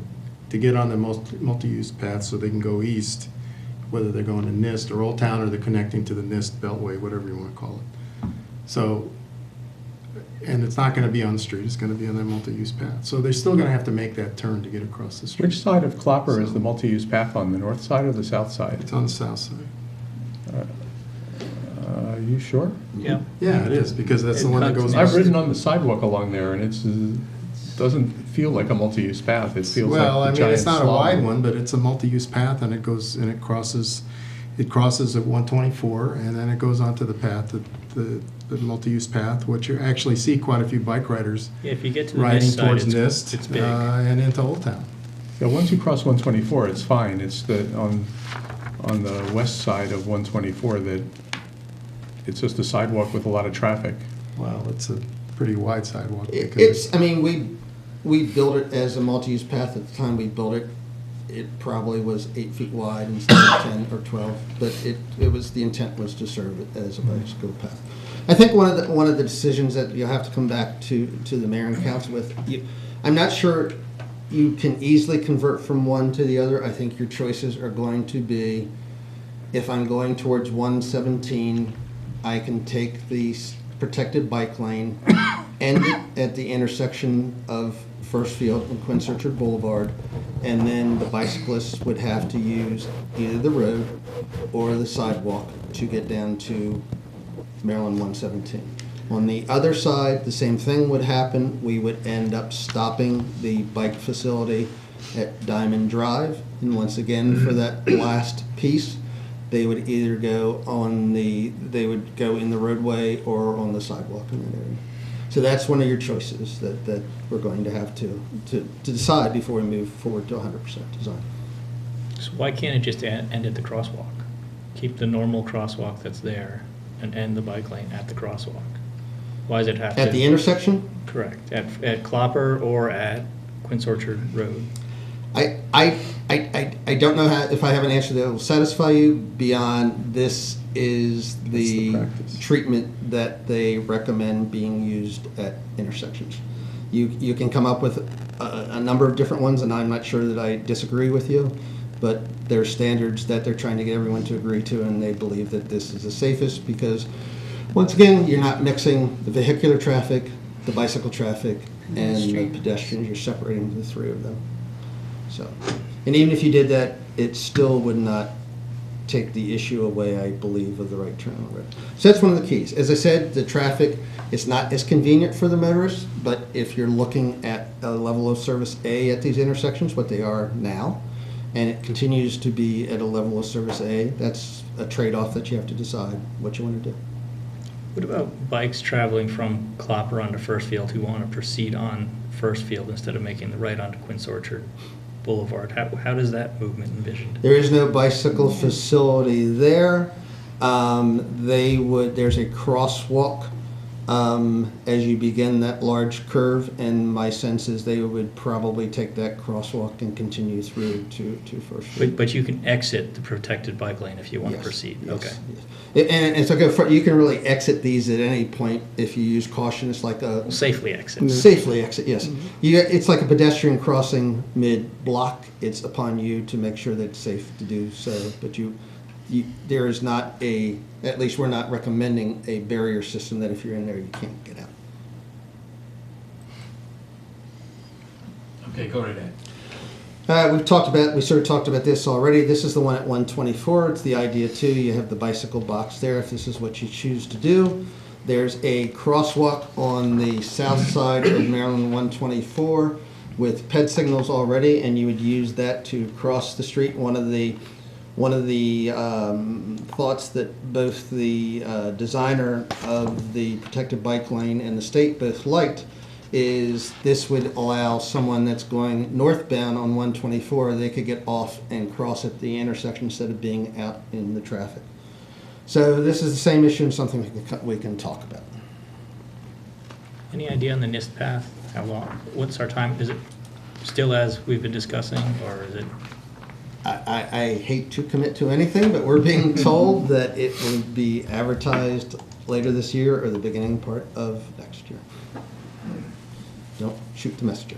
Speaker 4: to get on the multi-use path so they can go east, whether they're going to NIST or Old Town or they're connecting to the NIST Beltway, whatever you want to call it. So, and it's not going to be on the street, it's going to be on that multi-use path. So they're still going to have to make that turn to get across the street.
Speaker 6: Which side of Clopper is the multi-use path on, the north side or the south side?
Speaker 4: It's on the south side.
Speaker 6: Are you sure?
Speaker 7: Yeah.
Speaker 4: Yeah, it is, because that's the one that goes.
Speaker 6: I've
Speaker 4: east.
Speaker 6: ridden on the sidewalk along there, and it doesn't feel like a multi-use path. It feels
Speaker 4: Well, I
Speaker 6: like a
Speaker 4: mean, it's
Speaker 6: giant
Speaker 4: not a
Speaker 6: slog.
Speaker 4: wide one, but it's a multi-use path, and it crosses at 124, and then it goes onto the path, the multi-use path, which you actually see quite a few bike riders
Speaker 7: Yeah, if you get to the
Speaker 4: riding
Speaker 7: NIST side,
Speaker 4: towards
Speaker 7: it's
Speaker 4: NIST
Speaker 7: big.
Speaker 4: and into Old Town.
Speaker 6: Yeah, once you cross 124, it's fine. It's on the west side of 124 that it's just a sidewalk with a lot of traffic.
Speaker 4: Well, it's a pretty wide sidewalk. because
Speaker 2: It's, I mean, we built it as a multi-use path. At the time we built it, it probably was 8 feet wide instead of 10 or 12, but the intent was to serve it as a bicycle path. I think one of the decisions that you'll have to come back to the mayor and council with, I'm not sure you can easily convert from one to the other. I think your choices are going to be, if I'm going towards 117, I can take the protected bike lane, end it at the intersection of First Field and Quince Orchard Boulevard, and then the bicyclists would have to use either the road or the sidewalk to get down to Maryland 117. On the other side, the same thing would happen. We would end up stopping the bike facility at Diamond Drive, and once again, for that last piece, they would either go in the roadway or on the sidewalk in that area. So that's one of your choices that we're going to have to decide before we move forward to 100% design.
Speaker 7: So why can't it just end at the crosswalk? Keep the normal crosswalk that's there and end the bike lane at the crosswalk? Why does it have to?
Speaker 2: At the intersection?
Speaker 7: Correct, at Clopper or at Quince Orchard Road.
Speaker 2: I don't know if I have an answer that will satisfy you beyond this is
Speaker 4: the
Speaker 2: the
Speaker 4: practice.
Speaker 2: treatment that they recommend being used at intersections. You can come up with a number of different ones, and I'm not sure that I disagree with you, but there are standards that they're trying to get everyone to agree to, and they believe that this is the safest because, once again, you're not mixing the vehicular traffic, the bicycle traffic, and the pedestrians. You're separating the three of them. So, and even if you did that, it still would not take the issue away, I believe, of the right turn on red. So that's one of the keys. As I said, the traffic is not as convenient for the motorists, but if you're looking at a level of service A at these intersections, what they are now, and it continues to be at a level of service A, that's a trade-off that you have to decide what you want to do.
Speaker 7: What about bikes traveling from Clopper onto First Field who want to proceed on First Field instead of making the right onto Quince Orchard Boulevard? How does that movement envisioned?
Speaker 2: There is no bicycle facility there. There's a crosswalk as you begin that large curve, and my sense is they would probably take that crosswalk and continue through to First Street.
Speaker 7: But you can exit the protected bike lane if you want to proceed.
Speaker 2: Yes,
Speaker 7: Okay.
Speaker 2: yes. And it's okay. You can really exit these at any point if you use caution. It's like a
Speaker 7: Safely exit.
Speaker 2: safely exit. Yes, it's like a pedestrian crossing mid-block. It's upon you to make sure that it's safe to do so. But there is not at least we're not recommending a barrier system that if you're in there you can't get out.
Speaker 1: Okay, go right ahead.
Speaker 2: We sort of talked about this already. This is the one at 124. It's the idea too. You have the bicycle box there if this is what you choose to do. There's a crosswalk on the south side of Maryland 124 with ped signals already, and you would use that to cross the street. One of the thoughts that both the designer of the protected bike lane and the state both liked is this would allow someone that's going northbound on 124, they could get off and cross at the intersection instead of being out in the traffic. So this is the same issue and something we can talk about.
Speaker 7: Any idea on the NIST path? How long? What's our time? Is it still as we've been discussing, or is it?
Speaker 2: I hate to commit to anything, but we're being told that it will be advertised later this year or the beginning part of next year. Don't shoot the messenger.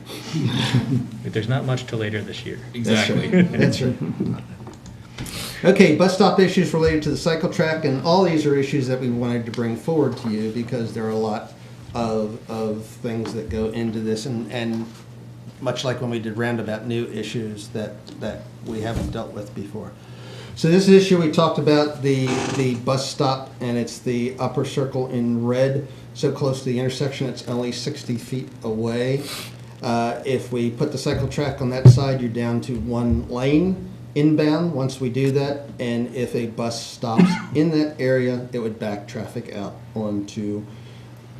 Speaker 7: There's not much till later this year.
Speaker 1: Exactly.
Speaker 2: That's right. Okay, bus stop issues related to the cycle track, and all these are issues that we wanted to bring forward to you because there are a lot of things that go into this, and much like when we did roundabout, new issues that we haven't dealt with before. So this issue we talked about the bus stop, and it's the upper circle in red, so close to the intersection it's only 60 feet away. If we put the cycle track on that side, you're down to one lane inbound once we do that, and if a bus stops in that area, it would back traffic out onto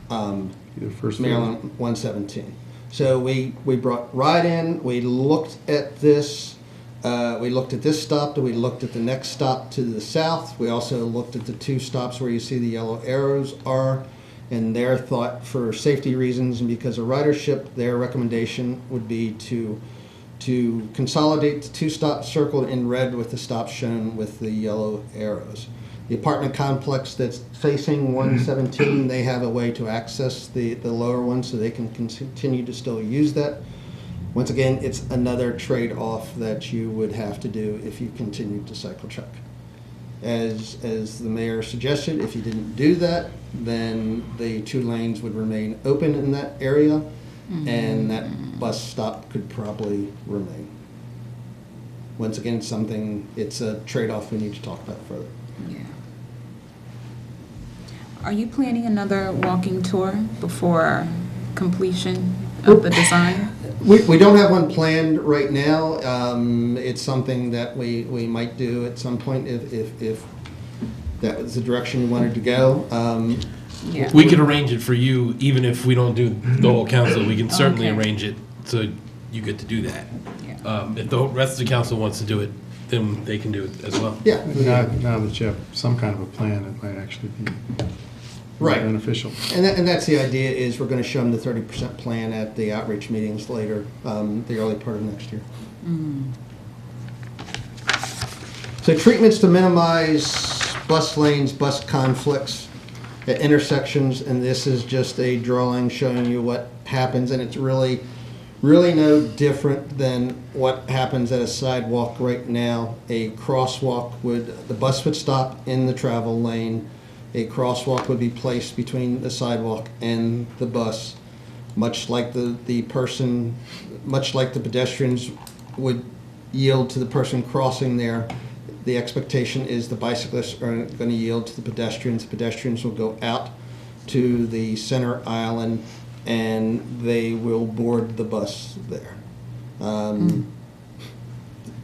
Speaker 2: Maryland 117. So we brought right in, we looked at this, stop, and we looked at the next stop to the south. We also looked at the two stops where you see the yellow arrows are, and their thought for safety reasons and because of ridership, their recommendation would be to consolidate the two stops circled in red with the stops shown with the yellow arrows. The apartment complex that's facing 117, they have a way to access the lower one so they can continue to still use that. Once again, it's another trade-off that you would have to do if you continued to cycle track. As the mayor suggested, if you didn't do that, then the two lanes would remain open in that area, and that bus stop could probably remain. Once again, it's a trade-off we need to talk about further.
Speaker 5: Yeah. Are you planning another walking tour before completion of the design?
Speaker 2: We don't have one planned right now. It's something that we might do at some point if that was the direction you wanted to go.
Speaker 5: Yeah.
Speaker 1: We could arrange it for you, even if we don't do the whole council, we can certainly
Speaker 5: Okay.
Speaker 1: arrange it so you get to do that.
Speaker 5: Yeah.
Speaker 1: If the rest of the council wants to do it, then they can do it as well.
Speaker 2: Yeah.
Speaker 4: Now that you have some kind of a plan, it might actually be
Speaker 2: Right.
Speaker 4: beneficial.
Speaker 2: And that's the idea, is we're going to show them the 30% plan at the outreach meetings later, the early part of next year. So treatments to minimize bus lanes, bus conflicts at intersections, and this is just a drawing showing you what happens, and it's really no different than what happens at a sidewalk right now. A crosswalk the bus would stop in the travel lane. A crosswalk would be placed between the sidewalk and the bus, much like the pedestrians would yield to the person crossing there. The expectation is the bicyclists are going to yield to the pedestrians. The pedestrians will go out to the center island and they will board the bus there.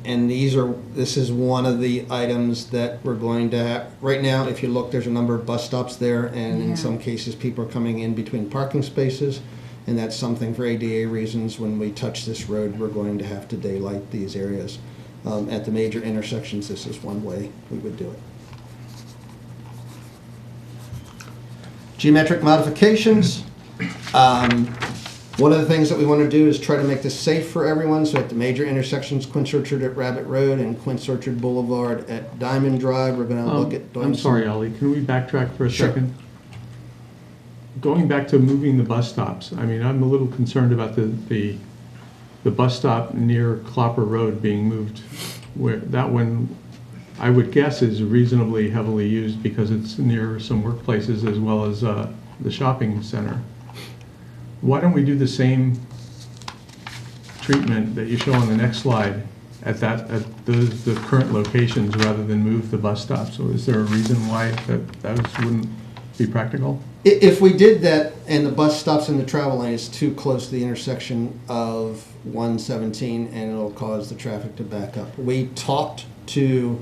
Speaker 2: And this is one of the items that we're going to have. Right now, if you look, there's a number of bus stops there, and
Speaker 5: Yeah.
Speaker 2: in some cases, people are coming in between parking spaces, and that's something for ADA reasons. When we touch this road, we're going to have to daylight these areas. At the major intersections, this is one way we would do it. Geometric modifications. One of the things that we want to do is try to make this safe for everyone. So at the major intersections, Quince Orchard at Rabbit Road and Quince Orchard Boulevard at Diamond Drive, we're going to look at doing
Speaker 6: I'm sorry,
Speaker 2: some-
Speaker 6: Ollie, can we backtrack for a
Speaker 2: Sure.
Speaker 6: second? Going back to moving the bus stops, I mean, I'm a little concerned about the bus stop near Clopper Road being moved, where that one, I would guess, is reasonably heavily used because it's near some workplaces as well as the shopping center. Why don't we do the same treatment that you show on the next slide at the current locations rather than move the bus stop? So is there a reason why that wouldn't be practical?
Speaker 2: If we did that and the bus stops in the travel lane, it's too close to the intersection of 117 and it'll cause the traffic to back up. We talked to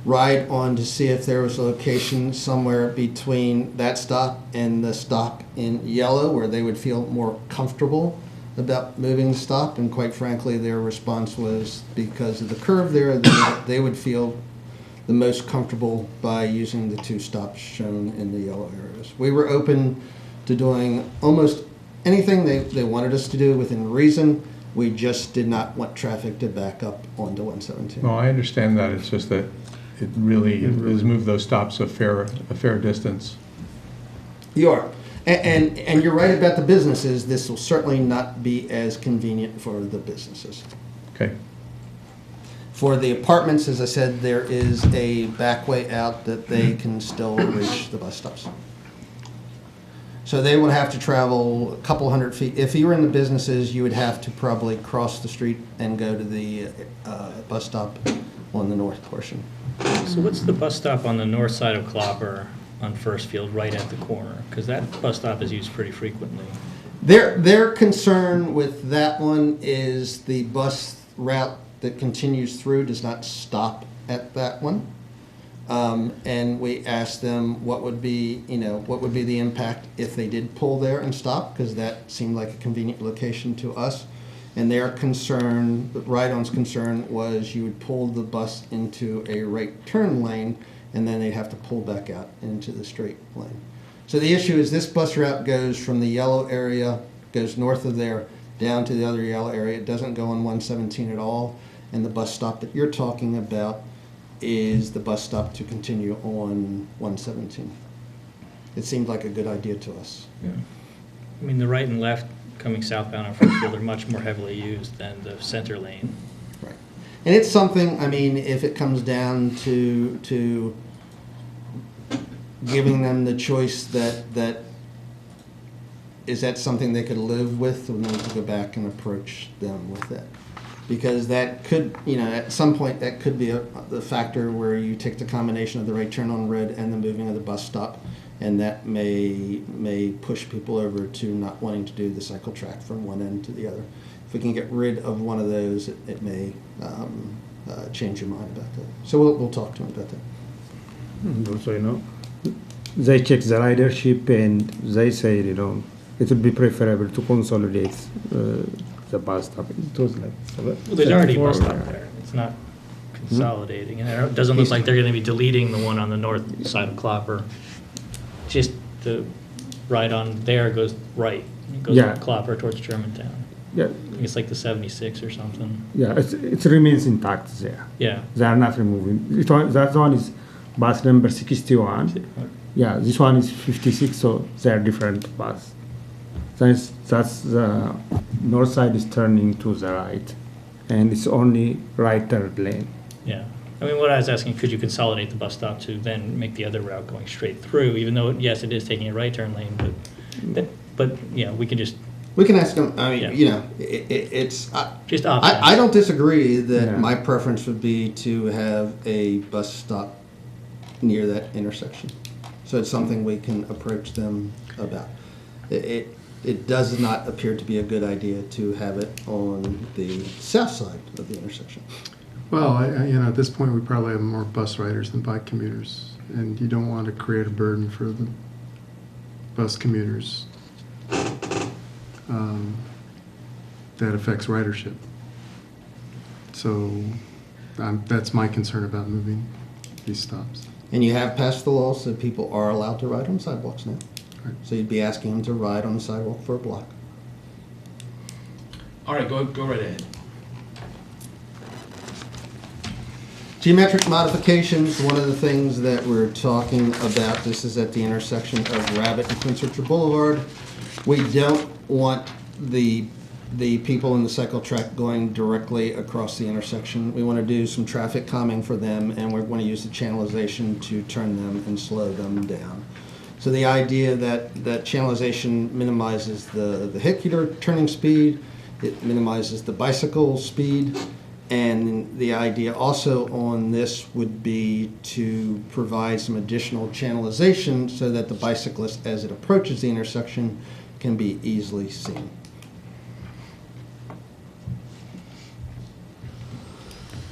Speaker 2: Ride On to see if there was a location somewhere between that stop and the stop in yellow where they would feel more comfortable about moving the stop. And quite frankly, their response was because of the curve there, they would feel the most comfortable by using the two stops shown in the yellow areas. We were open to doing almost anything they wanted us to do within reason. We just did not want traffic to back up onto 117.
Speaker 6: Well, I understand that, it's just that it really is move those stops a fair distance.
Speaker 2: You are. And you're right about the businesses. This will certainly not be as convenient for the businesses.
Speaker 6: Okay.
Speaker 2: For the apartments, as I said, there is a back way out that they can still reach the bus stops. So they would have to travel a couple hundred feet. If you were in the businesses, you would have to probably cross the street and go to the bus stop on the north portion.
Speaker 7: So what's the bus stop on the north side of Clopper on First Field, right at the corner? Because that bus stop is used pretty frequently.
Speaker 2: Their concern with that one is the bus route that continues through does not stop at that one. And we asked them what would be the impact if they did pull there and stop, because that seemed like a convenient location to us. And their concern, Ride-On's concern, was you would pull the bus into a right turn lane, and then they'd have to pull back out into the straight lane. So the issue is this bus route goes from the yellow area, goes north of there, down to the other yellow area. It doesn't go on 117 at all. And the bus stop that you're talking about is the bus stop to continue on 117. It seemed like a good idea to us.
Speaker 7: Yeah. I mean, the right and left coming southbound on First Field are much more heavily used than the center lane.
Speaker 2: Right. And it's something, I mean, if it comes down to giving them the choice that is that something they could live with, we need to go back and approach them with that. Because that could, at some point, that could be the factor where you take the combination of the right turn on red and the moving of the bus stop, and that may push people over to not wanting to do the cycle track from one end to the other. If we can get rid of one of those, it may change your mind about that. So we'll talk to them about that.
Speaker 3: And also, they check the ridership and they say, it would be preferable to consolidate the bus stop. It was like.
Speaker 7: Well, there's already a bus
Speaker 3: 34,
Speaker 7: stop there. It's not consolidating. And it doesn't look like they're going to be deleting the one on the north side of Clopper. Just the ride on there goes right. It goes
Speaker 3: Yeah.
Speaker 7: from Clopper towards Germantown.
Speaker 3: Yeah,
Speaker 7: I think it's like the 76 or something.
Speaker 3: yeah, it remains intact there.
Speaker 7: Yeah.
Speaker 3: They are not removing. That one is bus number 61. Yeah, this one is 56, so they are different bus. That's the north side is turning to the right, and it's only right third lane.
Speaker 7: Yeah. I mean, what I was asking, could you consolidate the bus stop to then make the other route going straight through, even though, yes, it is taking a right turn lane, but yeah, we can just,
Speaker 2: We can ask them, I mean,
Speaker 7: Yeah.
Speaker 2: it's,
Speaker 7: just options.
Speaker 2: I don't disagree that
Speaker 3: Yeah.
Speaker 2: my preference would be to have a bus stop near that intersection. So it's something we can approach them about. It does not appear to be a good idea to have it on the south side of the intersection.
Speaker 4: Well, at this point, we probably have more bus riders than bike commuters, and you don't want to create a burden for the bus commuters that affects ridership. So that's my concern about moving these stops.
Speaker 2: And you have passed the law so people are allowed to ride on sidewalks now.
Speaker 4: Right.
Speaker 2: So you'd be asking them to ride on the sidewalk for a block.
Speaker 1: All right, go right ahead.
Speaker 2: Geometric modifications, one of the things that we're talking about, this is at the intersection of Rabbit and Prince Richard Boulevard. We don't want the people in the cycle track going directly across the intersection. We want to do some traffic calming for them, and we want to use the channelization to turn them and slow them down. So the idea that channelization minimizes the vehicular turning speed, it minimizes the bicycle speed, and the idea also on this would be to provide some additional channelization so that the bicyclist, as it approaches the intersection, can be easily seen.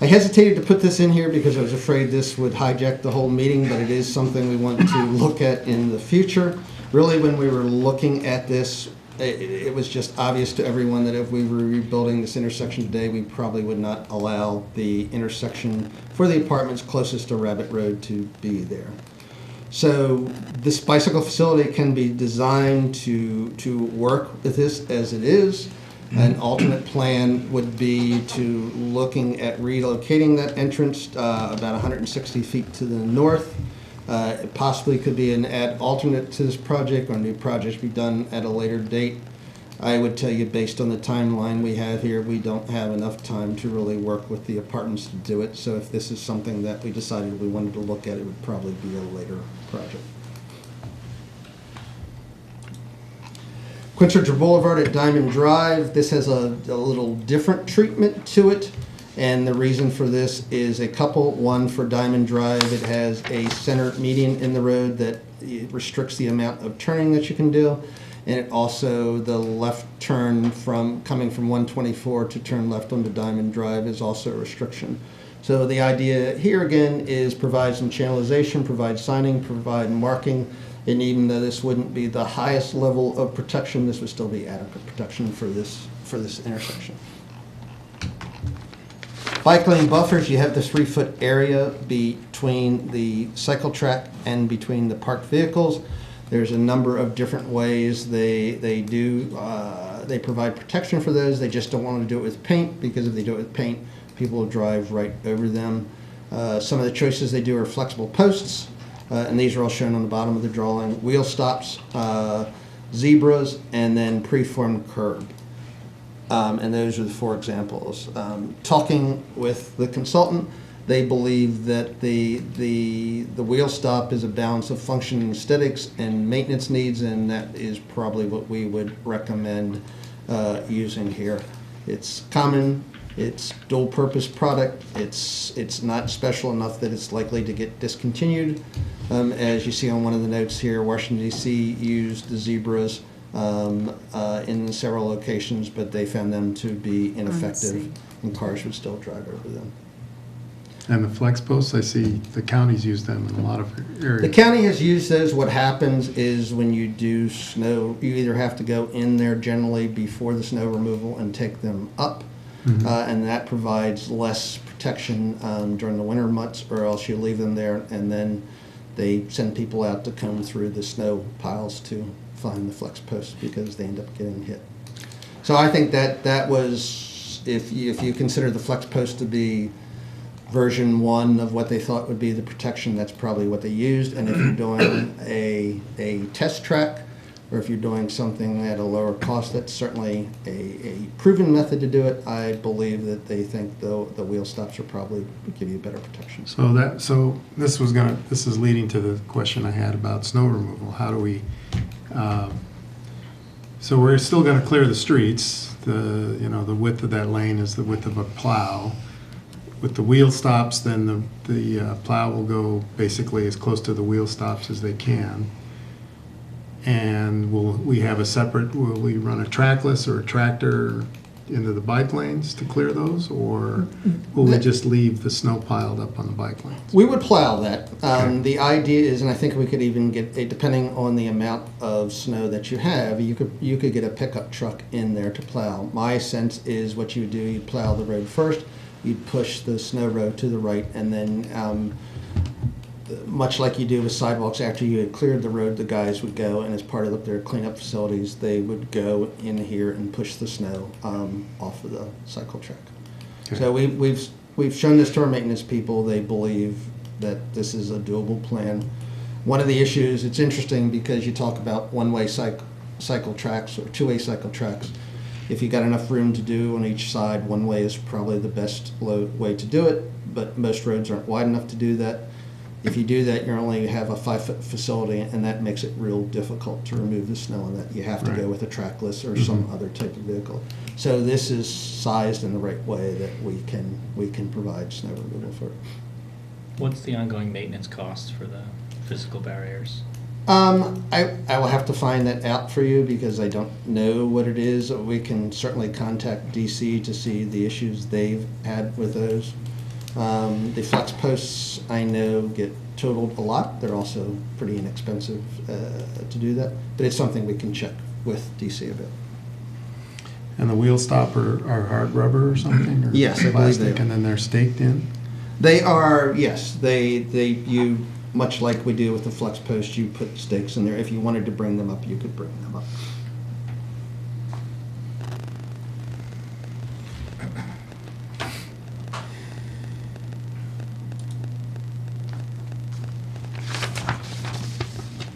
Speaker 2: I hesitated to put this in here because I was afraid this would hijack the whole meeting, but it is something we want to look at in the future. Really, when we were looking at this, it was just obvious to everyone that if we were rebuilding this intersection today, we probably would not allow the intersection for the apartments closest to Rabbit Road to be there. So this bicycle facility can be designed to work with this as it is. An alternate plan would be to looking at relocating that entrance about 160 feet to the north. It possibly could be an alternate to this project, or a new project be done at a later date. I would tell you, based on the timeline we have here, we don't have enough time to really work with the apartments to do it. So if this is something that we decided we wanted to look at, it would probably be a later project. Prince Richard Boulevard at Diamond Drive, this has a little different treatment to it, and the reason for this is a couple. One, for Diamond Drive, it has a center median in the road that restricts the amount of turning that you can do, and it also, the left turn coming from 124 to turn left onto Diamond Drive is also a restriction. So the idea here again is provide some channelization, provide signing, provide marking. And even though this wouldn't be the highest level of protection, this would still be adequate protection for this intersection. Bike lane buffers, you have this 3-foot area between the cycle track and between the parked vehicles. There's a number of different ways they provide protection for those. They just don't want to do it with paint, because if they do it with paint, people will drive right over them. Some of the choices they do are flexible posts. And these are all shown on the bottom of the drawing. Wheel stops, zebras, and then preformed curb. And those are the 4 examples. Talking with the consultant, they believe that the wheel stop is a balance of function and aesthetics and maintenance needs, and that is probably what we would recommend using here. It's common. It's dual-purpose product. It's not special enough that it's likely to get discontinued. As you see on one of the notes here, Washington, D.C. used the zebras in several locations, but they found them to be ineffective, and cars would still drive over them.
Speaker 4: And the flex posts, I see the counties use them in a lot of areas.
Speaker 2: The county has used those. What happens is when you do snow, you either have to go in there generally before the snow removal and take them up, and that provides less protection during the winter months, or else you leave them there and then they send people out to comb through the snow piles to find the flex posts because they end up getting hit. So I think that was, if you consider the flex post to be version 1 of what they thought would be the protection, that's probably what they used. And if you're doing a test track, or if you're doing something at a lower cost, that's certainly a proven method to do it. I believe that they think the wheel stops will probably give you better protection.
Speaker 4: So this is leading to the question I had about snow removal. How do we? So we're still going to clear the streets. The width of that lane is the width of a plow. With the wheel stops, then the plow will go basically as close to the wheel stops as they can. And will we run a trackless or a tractor into the bike lanes to clear those, or will we just leave the snow piled up on the bike lanes?
Speaker 2: We would plow that.
Speaker 4: Okay.
Speaker 2: The idea is, and I think we could even get depending on the amount of snow that you have, you could get a pickup truck in there to plow. My sense is what you would do, you'd plow the road first, you'd push the snow road to the right, and then much like you do with sidewalks, after you had cleared the road, the guys would go, and as part of their cleanup facilities, they would go in here and push the snow off of the cycle track.
Speaker 4: Okay.
Speaker 2: So we've shown this to our maintenance people. They believe that this is a doable plan. One of the issues, it's interesting because you talk about one-way cycle tracks or two-way cycle tracks. If you got enough room to do on each side, one way is probably the best way to do it, but most roads aren't wide enough to do that. If you do that, you only have a 5-foot facility, and that makes it real difficult to remove the snow on that. You have to go with a trackless or some other type of vehicle. So this is sized in the right way that we can provide snow removal for it.
Speaker 7: What's the ongoing maintenance cost for the physical barriers?
Speaker 2: I will have to find that out for you because I don't know what it is. We can certainly contact DC to see the issues they've had with those. The flex posts I know get totaled a lot. They're also pretty inexpensive to do that, but it's something we can check with DC about.
Speaker 4: And the wheel stop are hard rubber or something? Or
Speaker 2: Yes, I believe
Speaker 4: plastic,
Speaker 2: they are.
Speaker 4: and then they're staked in?
Speaker 2: They are, yes. You much like we do with the flex post, you put stakes in there. If you wanted to bring them up, you could bring them up.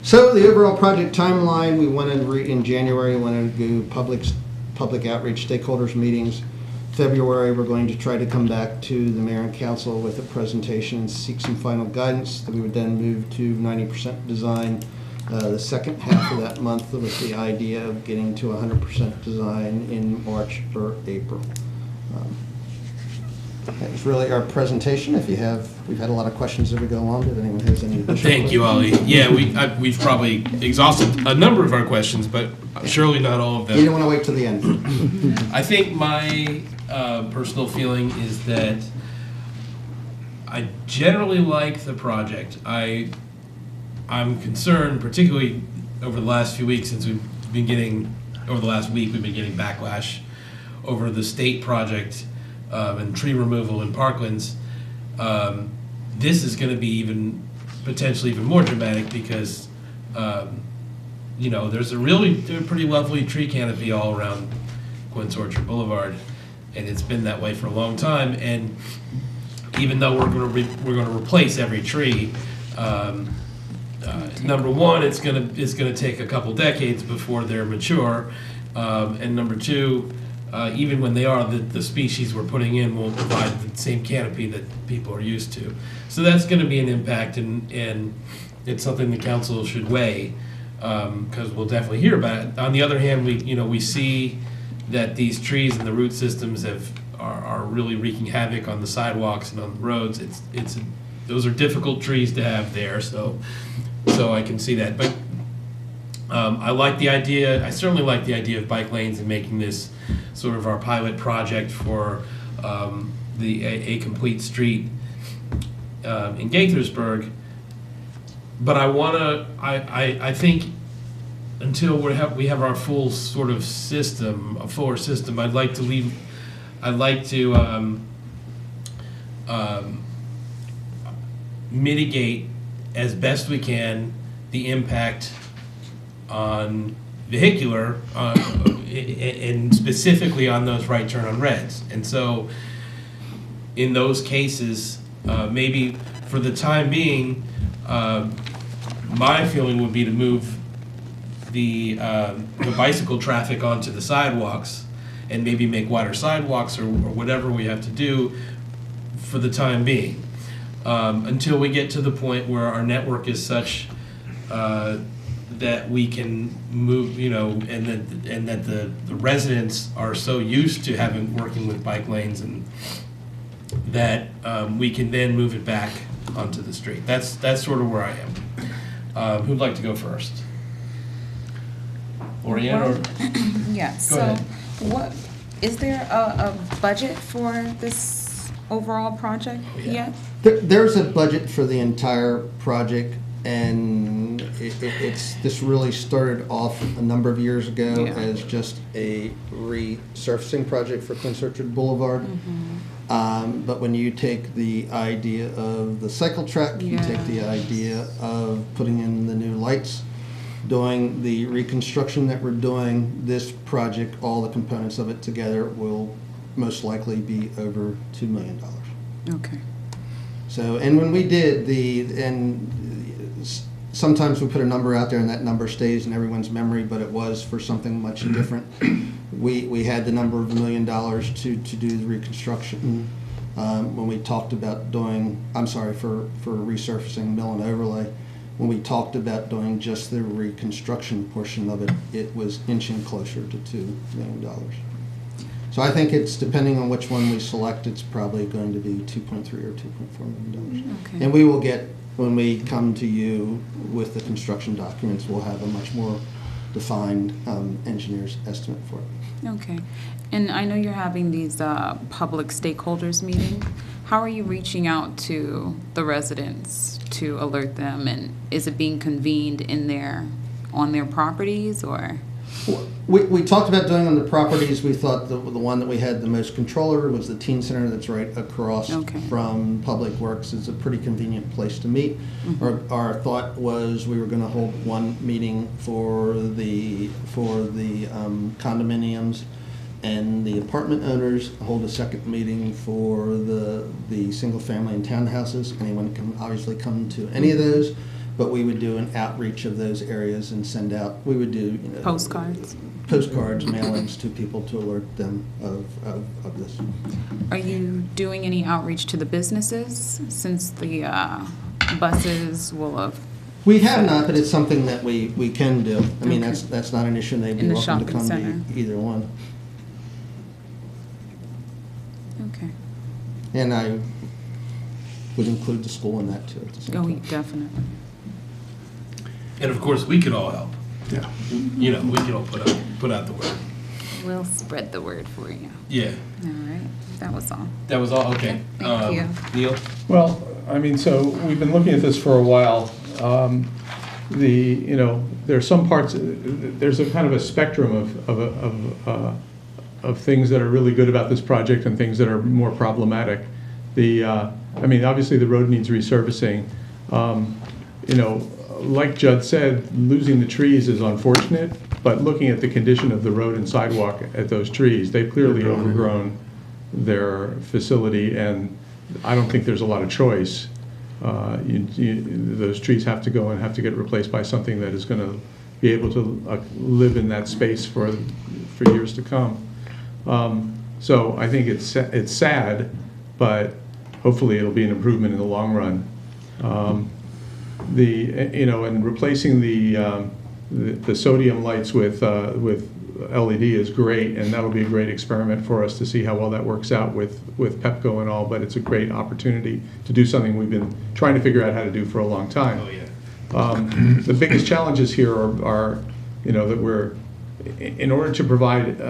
Speaker 2: So the overall project timeline, we went in January, we wanted to do public outreach stakeholders meetings. February, we're going to try to come back to the mayor and council with a presentation and seek some final guidance. We would then move to 90% design the second half of that month with the idea of getting to 100% design in March or April. That was really our presentation. We've had a lot of questions as we go along. If anyone has any additional
Speaker 1: Thank you, Ollie. Yeah, we've probably exhausted a number of our questions, but surely not all of them.
Speaker 2: You don't want to wait till the end.
Speaker 1: I think my personal feeling is that I generally like the project. I'm concerned, particularly over the last few weeks, since over the last week, we've been getting backlash over the state project and tree removal in parklands. This is going to be potentially even more dramatic because, there's a pretty lovely tree canopy all around Quince Orchard Boulevard, and it's been that way for a long time. And even though we're going to replace every tree, number one, it's going to take a couple decades before they're mature, and number two, even when they are, the species we're putting in won't provide the same canopy that people are used to. So that's going to be an impact, and it's something the council should weigh, because we'll definitely hear about it. On the other hand, we see that these trees and the root systems are really wreaking havoc on the sidewalks and on the roads. Those are difficult trees to have there, so I can see that. But I like the idea. I certainly like the idea of bike lanes and making this sort of our pilot project for a complete street. in Gaithersburg. But I think until we have our full sort of system, a fuller system, I'd like to mitigate as best we can the impact on vehicular, and specifically on those right turn on reds. And so in those cases, maybe for the time being, my feeling would be to move the bicycle traffic onto the sidewalks and maybe make wider sidewalks or whatever we have to do for the time being, until we get to the point where our network is such that we can move, and that the residents are so used to working with bike lanes, and that we can then move it back onto the street. That's sort of where I am. Who'd like to go first? Orianne, or?
Speaker 5: Yeah, so
Speaker 1: ahead.
Speaker 5: what, is there a budget for this overall project yet?
Speaker 2: There's a budget for the entire project, and this really started off a number of years ago
Speaker 5: Yeah.
Speaker 2: as just a resurfacing project for Prince Orchard Boulevard. But when you take the idea of the cycle track, you take the idea of putting in the new lights, doing the reconstruction that we're doing, this project, all the components of it together will most likely be over $2 million.
Speaker 5: Okay.
Speaker 2: So, and when we did sometimes we put a number out there and that number stays in everyone's memory, but it was for something much different. We had the number of $1 million to do the reconstruction. When we talked about doing, for resurfacing, mill and overlay, when we talked about doing just the reconstruction portion of it, it was inching closer to $2 million. So I think it's, depending on which one we select, it's probably going to be $2.3 or $2.4 million.
Speaker 5: Okay.
Speaker 2: And we will get, when we come to you with the construction documents, we'll have a much more defined engineer's estimate for it.
Speaker 5: Okay. And I know you're having these public stakeholders meeting. How are you reaching out to the residents to alert them? And is it being convened on their properties, or?
Speaker 2: We talked about doing on the properties. We thought the one that we had the most control over was the teen center that's right across from Public Works. It's a pretty convenient place to meet. Our thought was we were going to hold one meeting for the condominiums and the apartment owners, hold a second meeting for the single family and townhouses. Anyone can obviously come to any of those. But we would do an outreach of those areas and send out, we would do,
Speaker 5: Postcards,
Speaker 2: mailings to people to alert them of this.
Speaker 5: Are you doing any outreach to the businesses, since the buses will have?
Speaker 2: We have not, but it's something that we can do. I mean, that's not an issue. They'd be
Speaker 5: In the
Speaker 2: welcome to
Speaker 5: shopping
Speaker 2: come
Speaker 5: center.
Speaker 2: to either one.
Speaker 5: Okay.
Speaker 2: And I would include the school in that too at the same
Speaker 5: Oh,
Speaker 2: time.
Speaker 5: definitely.
Speaker 1: And of course, we could all help.
Speaker 4: Yeah.
Speaker 1: We could all put out the word.
Speaker 5: We'll spread the word for you.
Speaker 1: Yeah,
Speaker 5: All right. That was all.
Speaker 1: that was all, okay.
Speaker 5: Thank you.
Speaker 1: Neil?
Speaker 6: Well, I mean, so we've been looking at this for a while. There's some parts, there's a kind of a spectrum of things that are really good about this project and things that are more problematic. Obviously the road needs resurfacing. Like Judd said, losing the trees is unfortunate, but looking at the condition of the road and sidewalk at those trees, they've clearly overgrown their facility, and I don't think there's a lot of choice. Those trees have to go and have to get replaced by something that is going to be able to live in that space for years to come. So I think it's sad, but hopefully it'll be an improvement in the long run. And replacing the sodium lights with LED is great, and that'll be a great experiment for us to see how well that works out with Pepco and all, but it's a great opportunity to do something we've been trying to figure out how to do for a long time.
Speaker 1: Oh, yeah.
Speaker 6: The biggest challenges here are that we're, in order to provide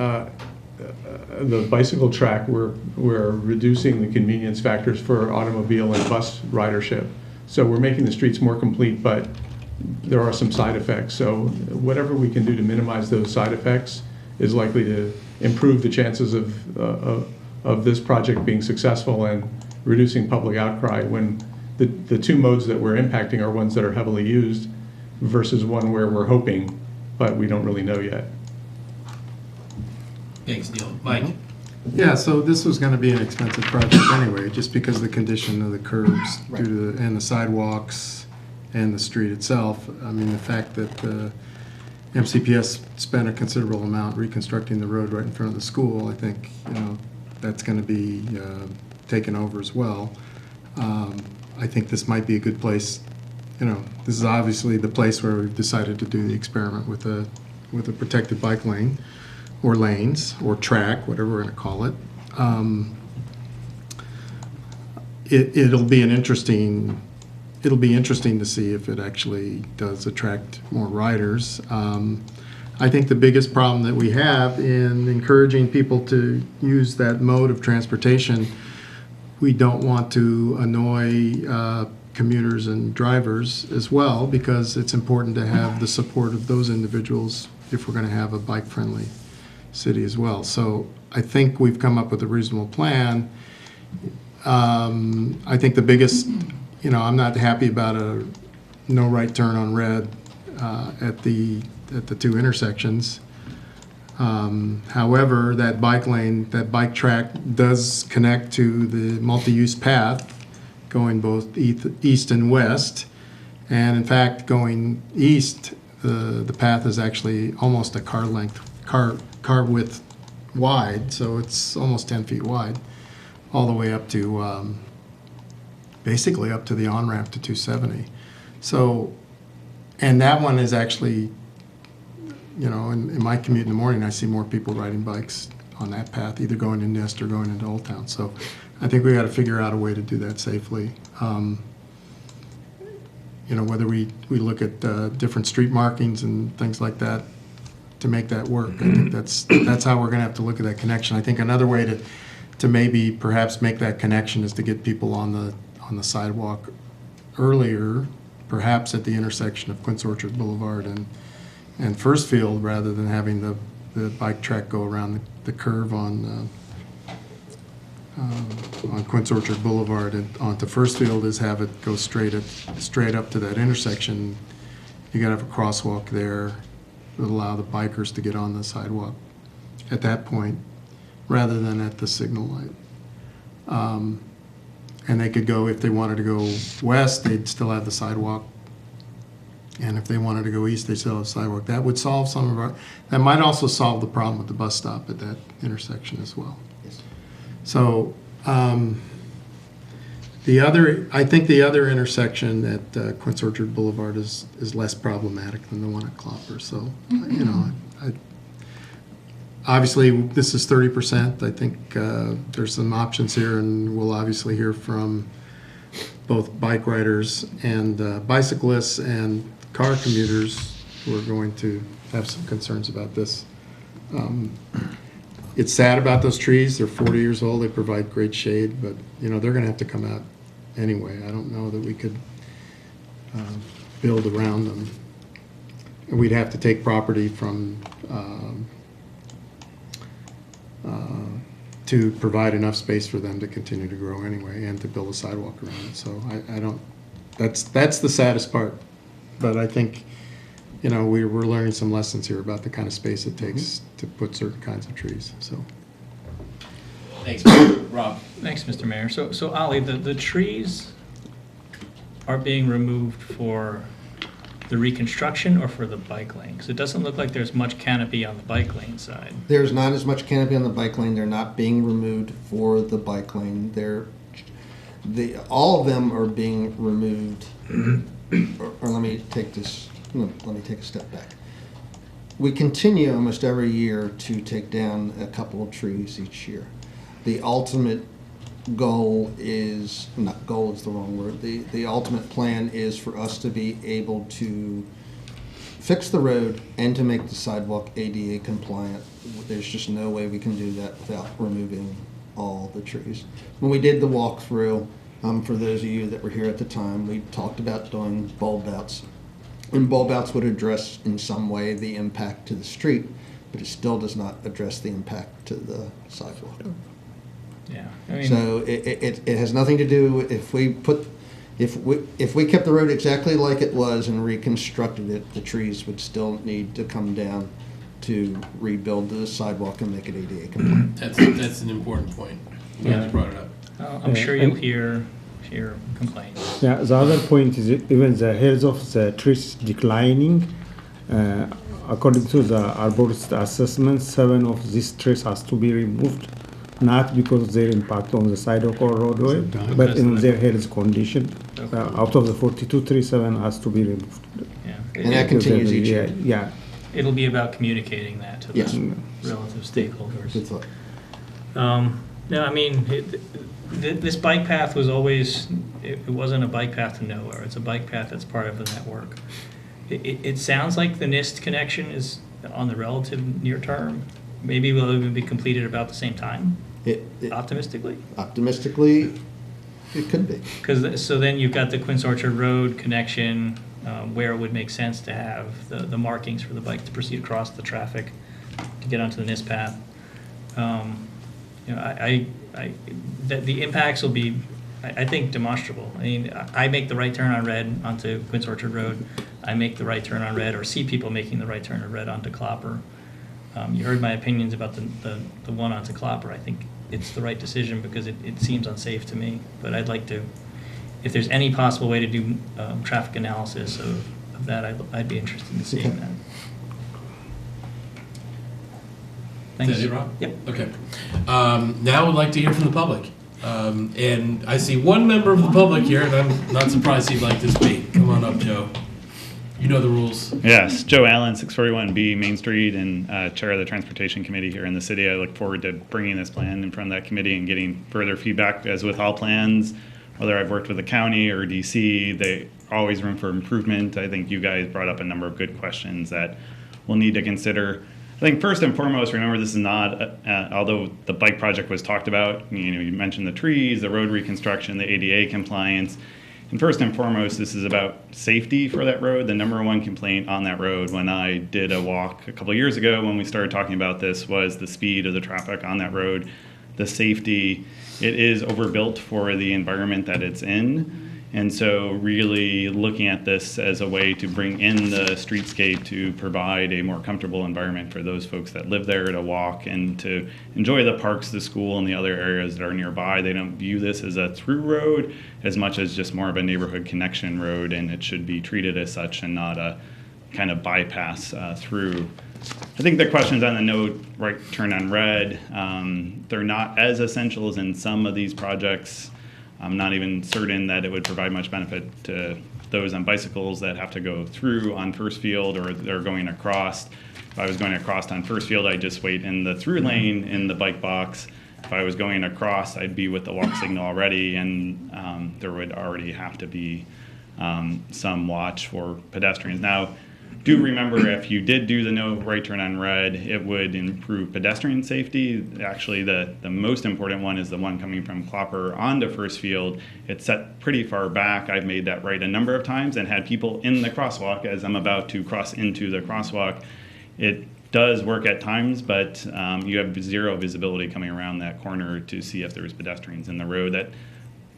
Speaker 6: the bicycle track, we're reducing the convenience factors for automobile and bus ridership. So we're making the streets more complete, but there are some side effects. So whatever we can do to minimize those side effects is likely to improve the chances of this project being successful and reducing public outcry when the two modes that we're impacting are ones that are heavily used versus one where we're hoping, but we don't really know yet.
Speaker 1: Thanks, Neil. Mike?
Speaker 4: Yeah, so this was gonna be an expensive project anyway, just because of the condition of the curbs due to, and the sidewalks and the street itself. I mean, the fact that MCPS spent a considerable amount reconstructing the road right in front of the school, I think, that's gonna be taken over as well. I think this might be a good place, this is obviously the place where we've decided to do the experiment with a protected bike lane, or lanes, or track, whatever we're going to call it. It'll be interesting to see if it actually does attract more riders. I think the biggest problem that we have in encouraging people to use that mode of transportation, we don't want to annoy commuters and drivers as well, because it's important to have the support of those individuals if we're going to have a bike-friendly city as well. So I think we've come up with a reasonable plan. I think the biggest, I'm not happy about a no right turn on red at the two intersections. However, that bike lane, that bike track does connect to the multi-use path going both east and west. And in fact, going east, the path is actually almost a car width wide, so it's almost 10 feet wide, all the way up to basically up to the on-ramp to 270. So, and that one is actually, in my commute in the morning, I see more people riding bikes on that path, either going to Nest or going into Old Town. So I think we got to figure out a way to do that safely. Whether we look at different street markings and things like that to make that work. I think that's how we're going to have to look at that connection. I think another way to maybe perhaps make that connection is to get people on the sidewalk earlier, perhaps at the intersection of Quince Orchard Boulevard and First Field, rather than having the bike track go around the curve on Quince Orchard Boulevard and onto First Field, is have it go straight up to that intersection. You got to have a crosswalk there that allow the bikers to get on the sidewalk at that point, rather than at the signal light. And they could go, if they wanted to go west, they'd still have the sidewalk. And if they wanted to go east, they still have the sidewalk. That would solve that might also solve the problem with the bus stop at that intersection as well.
Speaker 2: Yes.
Speaker 4: So I think the other intersection at Quince Orchard Boulevard is less problematic than the one at Clopper. So, obviously this is 30%. I think there's some options here, and we'll obviously hear from both bike riders and bicyclists and car commuters who are going to have some concerns about this. It's sad about those trees. They're 40 years old. They provide great shade, but they're going to have to come out anyway. I don't know that we could build around them. We'd have to take property from to provide enough space for them to continue to grow anyway, and to build a sidewalk around it. So I don't. That's the saddest part. But I think we're learning some lessons here about the kind of space it takes to put certain kinds of trees. So.
Speaker 1: Thanks, Rob.
Speaker 7: Thanks, Mr. Mayor. So Ollie, the trees are being removed for the reconstruction or for the bike lane? Because it doesn't look like there's much canopy on the bike lane side.
Speaker 2: There's not as much canopy on the bike lane. They're not being removed for the bike lane. All of them are being removed. Or let me take a step back. We continue almost every year to take down a couple of trees each year. The ultimate goal is, not goal is the wrong word, the ultimate plan is for us to be able to fix the road and to make the sidewalk ADA compliant. There's just no way we can do that without removing all the trees. When we did the walkthrough, for those of you that were here at the time, we talked about doing bulb outs. And bulb outs would address in some way the impact to the street, but it still does not address the impact to the sidewalk.
Speaker 7: Yeah, I mean,
Speaker 2: So it has nothing to do, if we kept the road exactly like it was and reconstructed it, the trees would still need to come down to rebuild the sidewalk and make it ADA compliant.
Speaker 1: That's an important point. Glad you brought it up.
Speaker 7: I'm sure you'll hear complaints.
Speaker 3: Yeah, the other point is even the heads of the trees declining. According to the arborist assessment, 7 of these trees has to be removed, not because of their impact on the sidewalk or roadway, but in their health condition. Out of the 42 trees, 7 has to be removed.
Speaker 7: Yeah.
Speaker 2: And that continues each year.
Speaker 3: Yeah.
Speaker 7: It'll be about communicating that to
Speaker 2: Yes.
Speaker 7: the relative stakeholders.
Speaker 2: Good thought.
Speaker 7: No, I mean, this bike path was always, it wasn't a bike path to nowhere. It's a bike path that's part of the network. It sounds like the NIST connection is on the relative near term. Maybe will even be completed about the same time, optimistically.
Speaker 2: Optimistically, it could be.
Speaker 7: So then you've got the Quince Orchard Road connection, where it would make sense to have the markings for the bike to proceed across the traffic to get onto the NIST path. The impacts will be, I think, demonstrable. I mean, I make the right turn on Red onto Quince Orchard Road. I make the right turn on Red, or see people making the right turn on Red onto Clopper. You heard my opinions about the one onto Clopper. I think it's the right decision because it seems unsafe to me. But I'd like to, if there's any possible way to do traffic analysis of that, I'd be interested in seeing that. Thanks.
Speaker 1: Is that it, Rob?
Speaker 7: Yep.
Speaker 1: Okay. Now I would like to hear from the public. And I see one member of the public here, and I'm not surprised he'd like to speak. Come on up, Joe. You know the rules.
Speaker 8: Yes, Joe Allen, 641B Main Street, and Chair of the Transportation Committee here in the city. I look forward to bringing this plan in front of that committee and getting further feedback. As with all plans, whether I've worked with the county or DC, they always room for improvement. I think you guys brought up a number of good questions that we'll need to consider. I think first and foremost, remember this is not, although the bike project was talked about, you mentioned the trees, the road reconstruction, the ADA compliance. And first and foremost, this is about safety for that road. The number one complaint on that road when I did a walk a couple of years ago when we started talking about this was the speed of the traffic on that road, the safety. It is overbuilt for the environment that it's in. And so really looking at this as a way to bring in the streetscape to provide a more comfortable environment for those folks that live there to walk and to enjoy the parks, the school, and the other areas that are nearby. They don't view this as a through road as much as just more of a neighborhood connection road, and it should be treated as such and not a kind of bypass through. I think the questions on the note, right turn on red, they're not as essential as in some of these projects. I'm not even certain that it would provide much benefit to those on bicycles that have to go through on First Field or they're going across. If I was going across on First Field, I'd just wait in the through lane in the bike box. If I was going across, I'd be with the walk signal already, and there would already have to be some watch for pedestrians. Now, do remember, if you did do the no right turn on red, it would improve pedestrian safety. Actually, the most important one is the one coming from Clopper onto First Field. It's set pretty far back. I've made that right a number of times and had people in the crosswalk as I'm about to cross into the crosswalk. It does work at times, but you have zero visibility coming around that corner to see if there's pedestrians in the road. That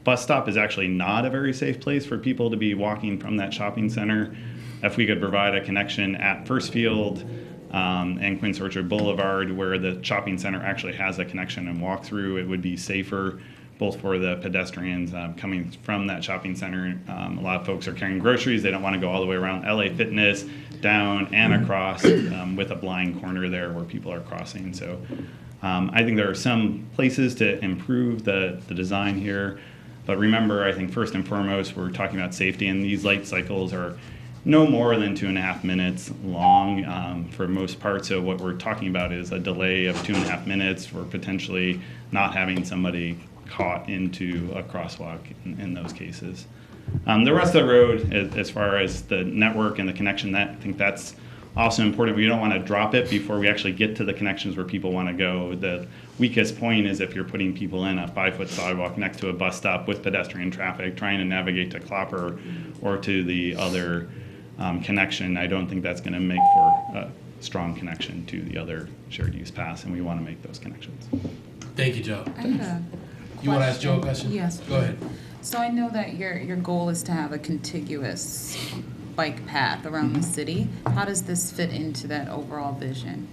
Speaker 8: bus stop is actually not a very safe place for people to be walking from that shopping center. If we could provide a connection at First Field and Quince Orchard Boulevard where the shopping center actually has a connection and walk through, it would be safer both for the pedestrians coming from that shopping center. A lot of folks are carrying groceries. They don't want to go all the way around LA Fitness, down and across with a blind corner there where people are crossing. So I think there are some places to improve the design here. But remember, I think first and foremost, we're talking about safety, and these light cycles are no more than 2.5 minutes long for most parts. So what we're talking about is a delay of 2.5 minutes for potentially not having somebody caught into a crosswalk in those cases. The rest of the road, as far as the network and the connection, I think that's also important. We don't want to drop it before we actually get to the connections where people want to go. The weakest point is if you're putting people in a 5-foot sidewalk next to a bus stop with pedestrian traffic, trying to navigate to Clopper or to the other connection. I don't think that's going to make for a strong connection to the other shared use paths, and we want to make those connections.
Speaker 1: Thank you, Joe.
Speaker 5: I had a
Speaker 1: You want to ask Joe a question?
Speaker 5: Yes.
Speaker 1: Go ahead.
Speaker 5: So I know that your goal is to have a contiguous bike path around the city. How does this fit into that overall vision?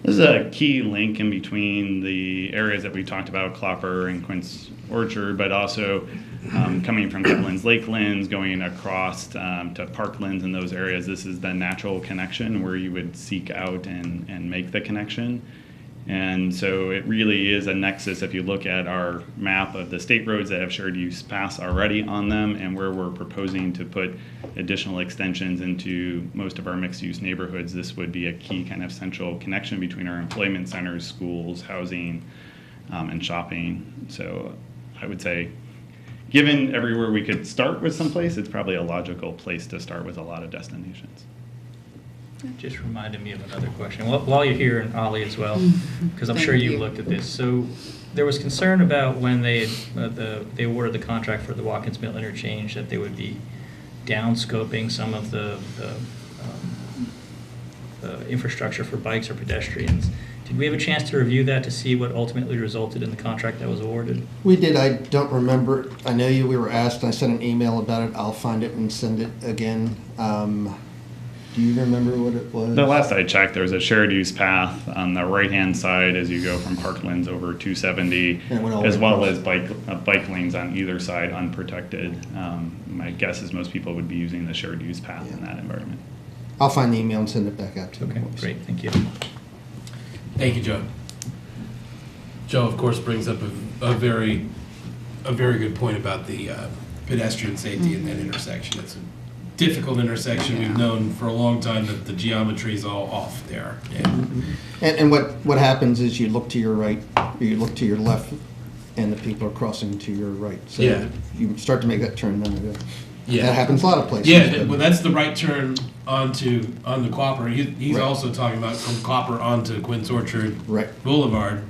Speaker 8: This is a key link in between the areas that we talked about, Clopper and Quince Orchard, but also coming from Kevlin's Lakelands, going across to Parklands and those areas. This is the natural connection where you would seek out and make the connection. And so it really is a nexus if you look at our map of the state roads that have shared use paths already on them and where we're proposing to put additional extensions into most of our mixed use neighborhoods. This would be a key kind of central connection between our employment centers, schools, housing, and shopping. So I would say, given everywhere we could start with someplace, it's probably a logical place to start with a lot of destinations.
Speaker 7: Just reminded me of another question. While you're here, and Ollie as well, because I'm sure
Speaker 5: Thank
Speaker 7: you
Speaker 5: you.
Speaker 7: looked at this. So there was concern about when they awarded the contract for the Watkins Mill interchange that they would be downscoping some of the infrastructure for bikes or pedestrians. Did we have a chance to review that to see what ultimately resulted in the contract that was awarded?
Speaker 2: We did. I don't remember. I know we were asked. I sent an email about it. I'll find it and send it again. Do you remember what it was?
Speaker 8: The last I checked, there was a shared use path on the right-hand side as you go from Parklands over 270,
Speaker 2: And it went all
Speaker 8: as
Speaker 2: the
Speaker 8: well
Speaker 2: way
Speaker 8: as bike lanes on either side unprotected. My guess is most people would be using the shared use path in that environment.
Speaker 2: I'll find the email and send it back out to you.
Speaker 7: Okay, great, thank you.
Speaker 1: Thank you, Joe. Joe, of course, brings up a very good point about the pedestrian safety in that intersection. It's a difficult intersection. We've known for a long time that the geometry is all off there.
Speaker 2: And what happens is you look to your right, or you look to your left, and the people are crossing to your right. So
Speaker 1: Yeah.
Speaker 2: you start to make that turn, then
Speaker 1: Yeah.
Speaker 2: that happens a lot of places.
Speaker 1: Yeah,
Speaker 2: but-
Speaker 1: well, that's the right turn onto Clopper. He's
Speaker 2: Right.
Speaker 1: also talking about from Clopper onto Quince Orchard
Speaker 2: Right.
Speaker 1: Boulevard.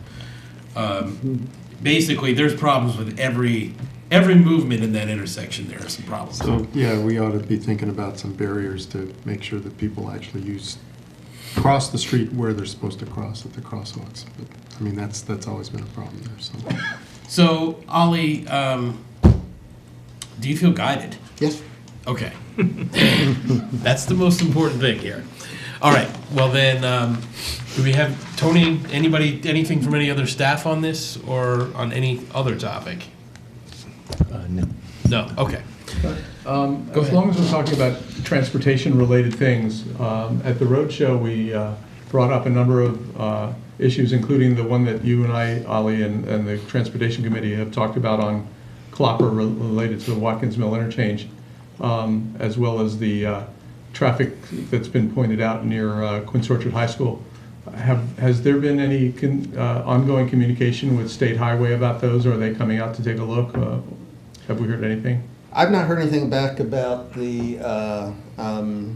Speaker 1: Basically, there's problems with every movement in that intersection. There are some problems.
Speaker 4: So, yeah, we ought to be thinking about some barriers to make sure that people actually cross the street where they're supposed to cross at the crosswalks. But, I mean, that's always been a problem there, so.
Speaker 1: So, Ollie, do you feel guided?
Speaker 2: Yes.
Speaker 1: Okay. That's the most important thing here. All right. Well, then, do we have, Tony, anything from any other staff on this or on any other topic?
Speaker 9: No.
Speaker 1: No? Okay.
Speaker 6: As long as we're talking about transportation-related things, at the roadshow, we brought up a number of issues, including the one that you and I, Ollie, and the Transportation Committee have talked about on Clopper related to the Watkins Mill interchange, as well as the traffic that's been pointed out near Quince Orchard High School. Has there been any ongoing communication with State Highway about those, or are they coming out to take a look? Have we heard anything?
Speaker 2: I've not heard anything back about the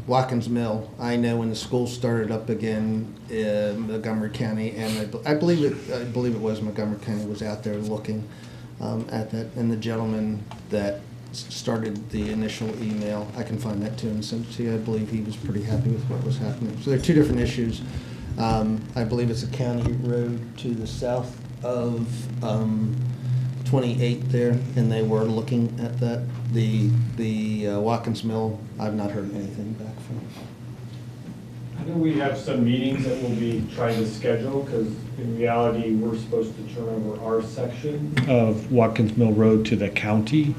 Speaker 2: Watkins Mill. I know when the school started up again in Montgomery County, and I believe it was Montgomery County was out there looking at that, and the gentleman that started the initial email, I can find that too and send it to you. I believe he was pretty happy with what was happening. So there are two different issues. I believe it's a county road to the south of 28 there, and they were looking at that. The Watkins Mill, I've not heard anything back from.
Speaker 3: I know we have some meetings that we'll be trying to schedule, because in reality, we're supposed to turn over our section of Watkins Mill Road to the county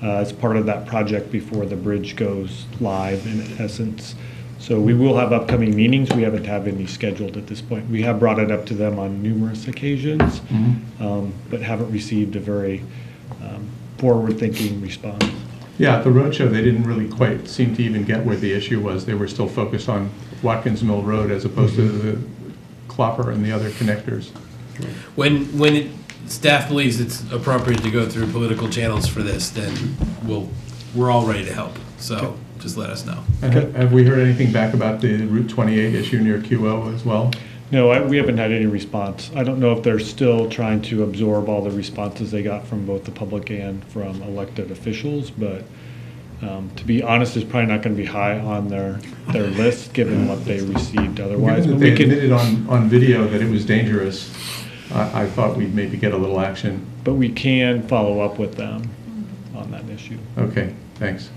Speaker 3: as part of that project before the bridge goes live, in essence. So we will have upcoming meetings. We haven't had any scheduled at this point. We have brought it up to them on numerous occasions, but haven't received a very forward-thinking response.
Speaker 6: Yeah, at the roadshow, they didn't really quite seem to even get where the issue was. They were still focused on Watkins Mill Road as opposed to the Clopper and the other connectors.
Speaker 1: When staff believes it's appropriate to go through political channels for this, then we'll we're all ready to help. So just let us know.
Speaker 6: And have we heard anything back about the Route 28 issue near QO as well?
Speaker 3: No, we haven't had any response. I don't know if they're still trying to absorb all the responses they got from both the public and from elected officials, but to be honest, it's probably not going to be high on their list, given what they received otherwise.
Speaker 6: Given that they admitted on video that it was dangerous, I thought we'd maybe get a little action.
Speaker 3: But we can follow up with them on that issue.
Speaker 6: Okay, thanks.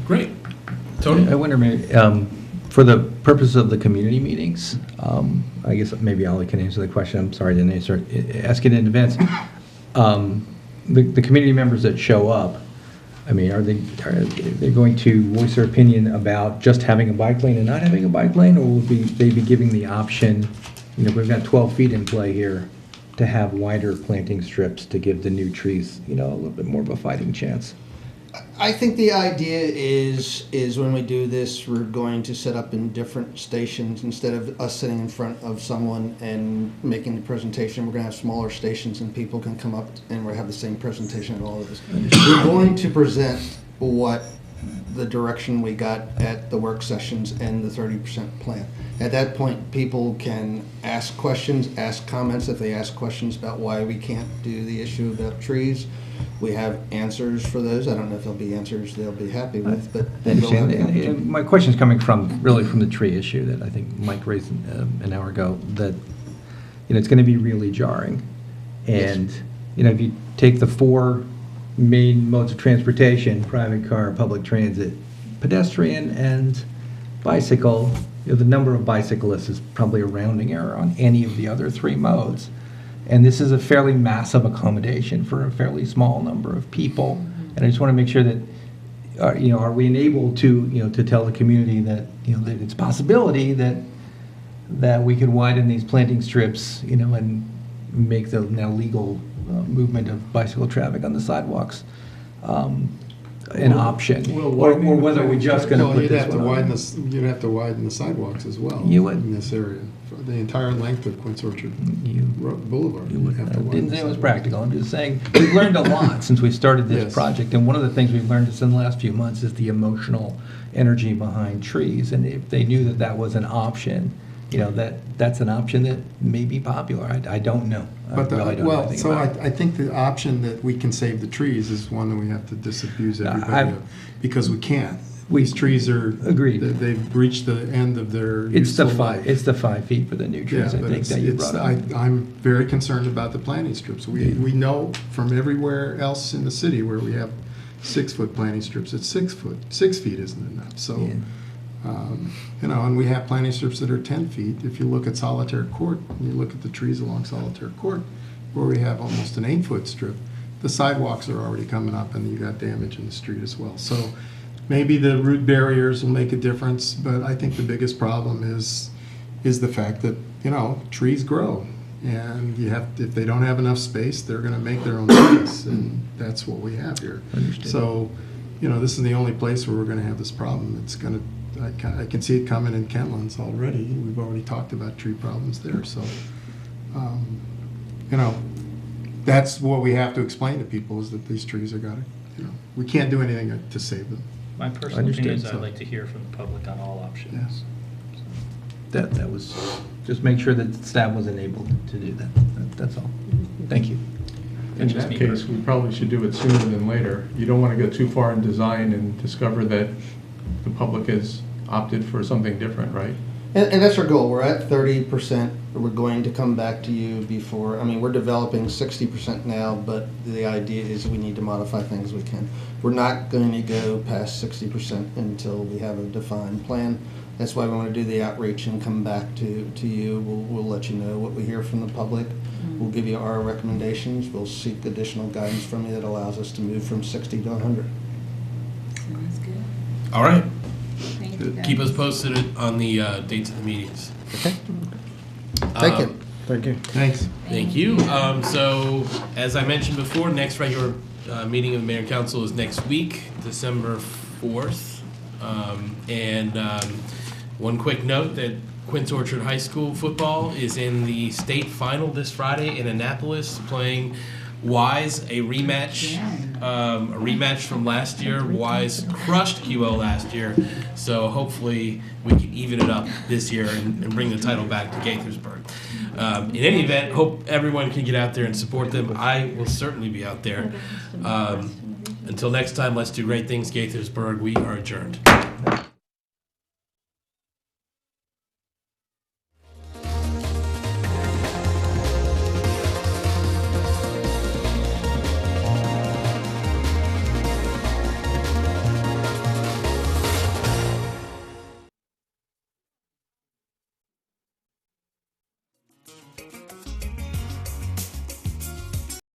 Speaker 1: Great. Tony?
Speaker 9: I wonder, maybe, for the purpose of the community meetings, I guess maybe Ollie can answer the question. I'm sorry I didn't ask it in advance. The community members that show up, I mean, are they going to voice their opinion about just having a bike lane and not having a bike lane, or will they be giving the option, you know, we've got 12 feet in play here, to have wider planting strips to give the new trees, you know, a little bit more of a fighting chance?
Speaker 2: I think the idea is when we do this, we're going to set up in different stations. Instead of us sitting in front of someone and making the presentation, we're going to have smaller stations and people can come up and we'll have the same presentation at all of this. We're going to present what the direction we got at the work sessions and the 30% plan. At that point, people can ask questions, ask comments. If they ask questions about why we can't do the issue about trees, we have answers for those. I don't know if there'll be answers they'll be happy with, but
Speaker 9: I understand. And my question is coming from the tree issue that I think Mike raised an hour ago, that, you know, it's going to be really jarring. And, you know, if you take the four main modes of transportation, private car, public transit, pedestrian, and bicycle, you know, the number of bicyclists is probably a rounding error on any of the other three modes. And this is a fairly massive accommodation for a fairly small number of people. And I just want to make sure that, you know, are we enabled to, you know, to tell the community that, you know, that it's a possibility that we could widen these planting strips, you know, and make the now legal movement of bicycle traffic on the sidewalks an option, or whether we're just going to put
Speaker 4: you'd
Speaker 9: this
Speaker 4: have to
Speaker 9: one on.
Speaker 4: you'd have to widen the sidewalks as well.
Speaker 9: You would.
Speaker 4: In this area, for the entire length of Quince Orchard Boulevard.
Speaker 9: You would,
Speaker 4: have to widen
Speaker 9: didn't
Speaker 4: the
Speaker 9: say it was
Speaker 4: sidewalks.
Speaker 9: practical. I'm just saying we've learned a lot since we started this
Speaker 4: Yes.
Speaker 9: project, and one of the things we've learned just in the last few months is the emotional energy behind trees. And if they knew that that was an option, you know, that's an option that may be popular. I don't know.
Speaker 4: But
Speaker 9: I really don't know anything
Speaker 4: so
Speaker 9: about it.
Speaker 4: I think the option that we can save the trees is one that we have to disabuse everybody of, because we can't. These trees are
Speaker 9: Agreed.
Speaker 4: They've reached the end of their
Speaker 9: It's the
Speaker 4: useful
Speaker 9: five.
Speaker 4: life.
Speaker 9: It's the 5 feet for the new trees.
Speaker 4: Yeah,
Speaker 9: I
Speaker 4: but
Speaker 9: think that you brought up.
Speaker 4: I'm very concerned about the planting strips. We know from everywhere else in the city where we have 6-foot planting strips, it's 6 foot. 6 feet isn't enough. So, you know, and we have planting strips that are 10 feet. If you look at Solitaire Court, and you look at the trees along Solitaire Court, where we have almost an 8-foot strip, the sidewalks are already coming up and you got damage in the street as well. So maybe the root barriers will make a difference, but I think the biggest problem is the fact that, you know, trees grow. And if they don't have enough space, they're going to make their own space, and that's what we have here.
Speaker 9: Understood.
Speaker 4: So, you know, this is the only place where we're going to have this problem. It's going to, I can see it coming in Kentlands already. We've already talked about tree problems there. So, you know, that's what we have to explain to people, is that these trees are got to, you know, we can't do anything to save them.
Speaker 7: My personal opinion is
Speaker 9: Understood.
Speaker 7: I'd like to hear from the public on all options.
Speaker 9: That was, just make sure that staff was enabled to do that. That's all. Thank you.
Speaker 6: In
Speaker 7: That's just
Speaker 6: that
Speaker 7: me
Speaker 6: case,
Speaker 7: personally.
Speaker 6: we probably should do it sooner than later. You don't want to go too far in design and discover that the public has opted for something different, right?
Speaker 2: And that's our goal. We're at 30%. We're going to come back to you before, I mean, we're developing 60% now, but the idea is we need to modify things we can. We're not going to go past 60% until we have a defined plan. That's why we want to do the outreach and come back to you. We'll let you know what we hear from the public. We'll give you our recommendations. We'll seek additional guidance from you that allows us to move from 60 to 100.
Speaker 5: Sounds good.
Speaker 1: All right.
Speaker 5: Thank you, guys.
Speaker 1: Keep us posted on the dates of the meetings.
Speaker 2: Okay? Thank you.
Speaker 3: Thank you.
Speaker 4: Thanks.
Speaker 1: Thank you. So, as I mentioned before, next regular meeting of the Mayor and Council is next week, December 4th. One quick note that Quince Orchard High School football is in the state final this Friday in Annapolis, playing Wise a rematch from last year. Wise crushed QL last year, so hopefully we can even it up this year and bring the title back to Gaithersburg. In any event, hope everyone can get out there and support them. I will certainly be out there. Until next time, let's do great things, Gaithersburg. We are adjourned.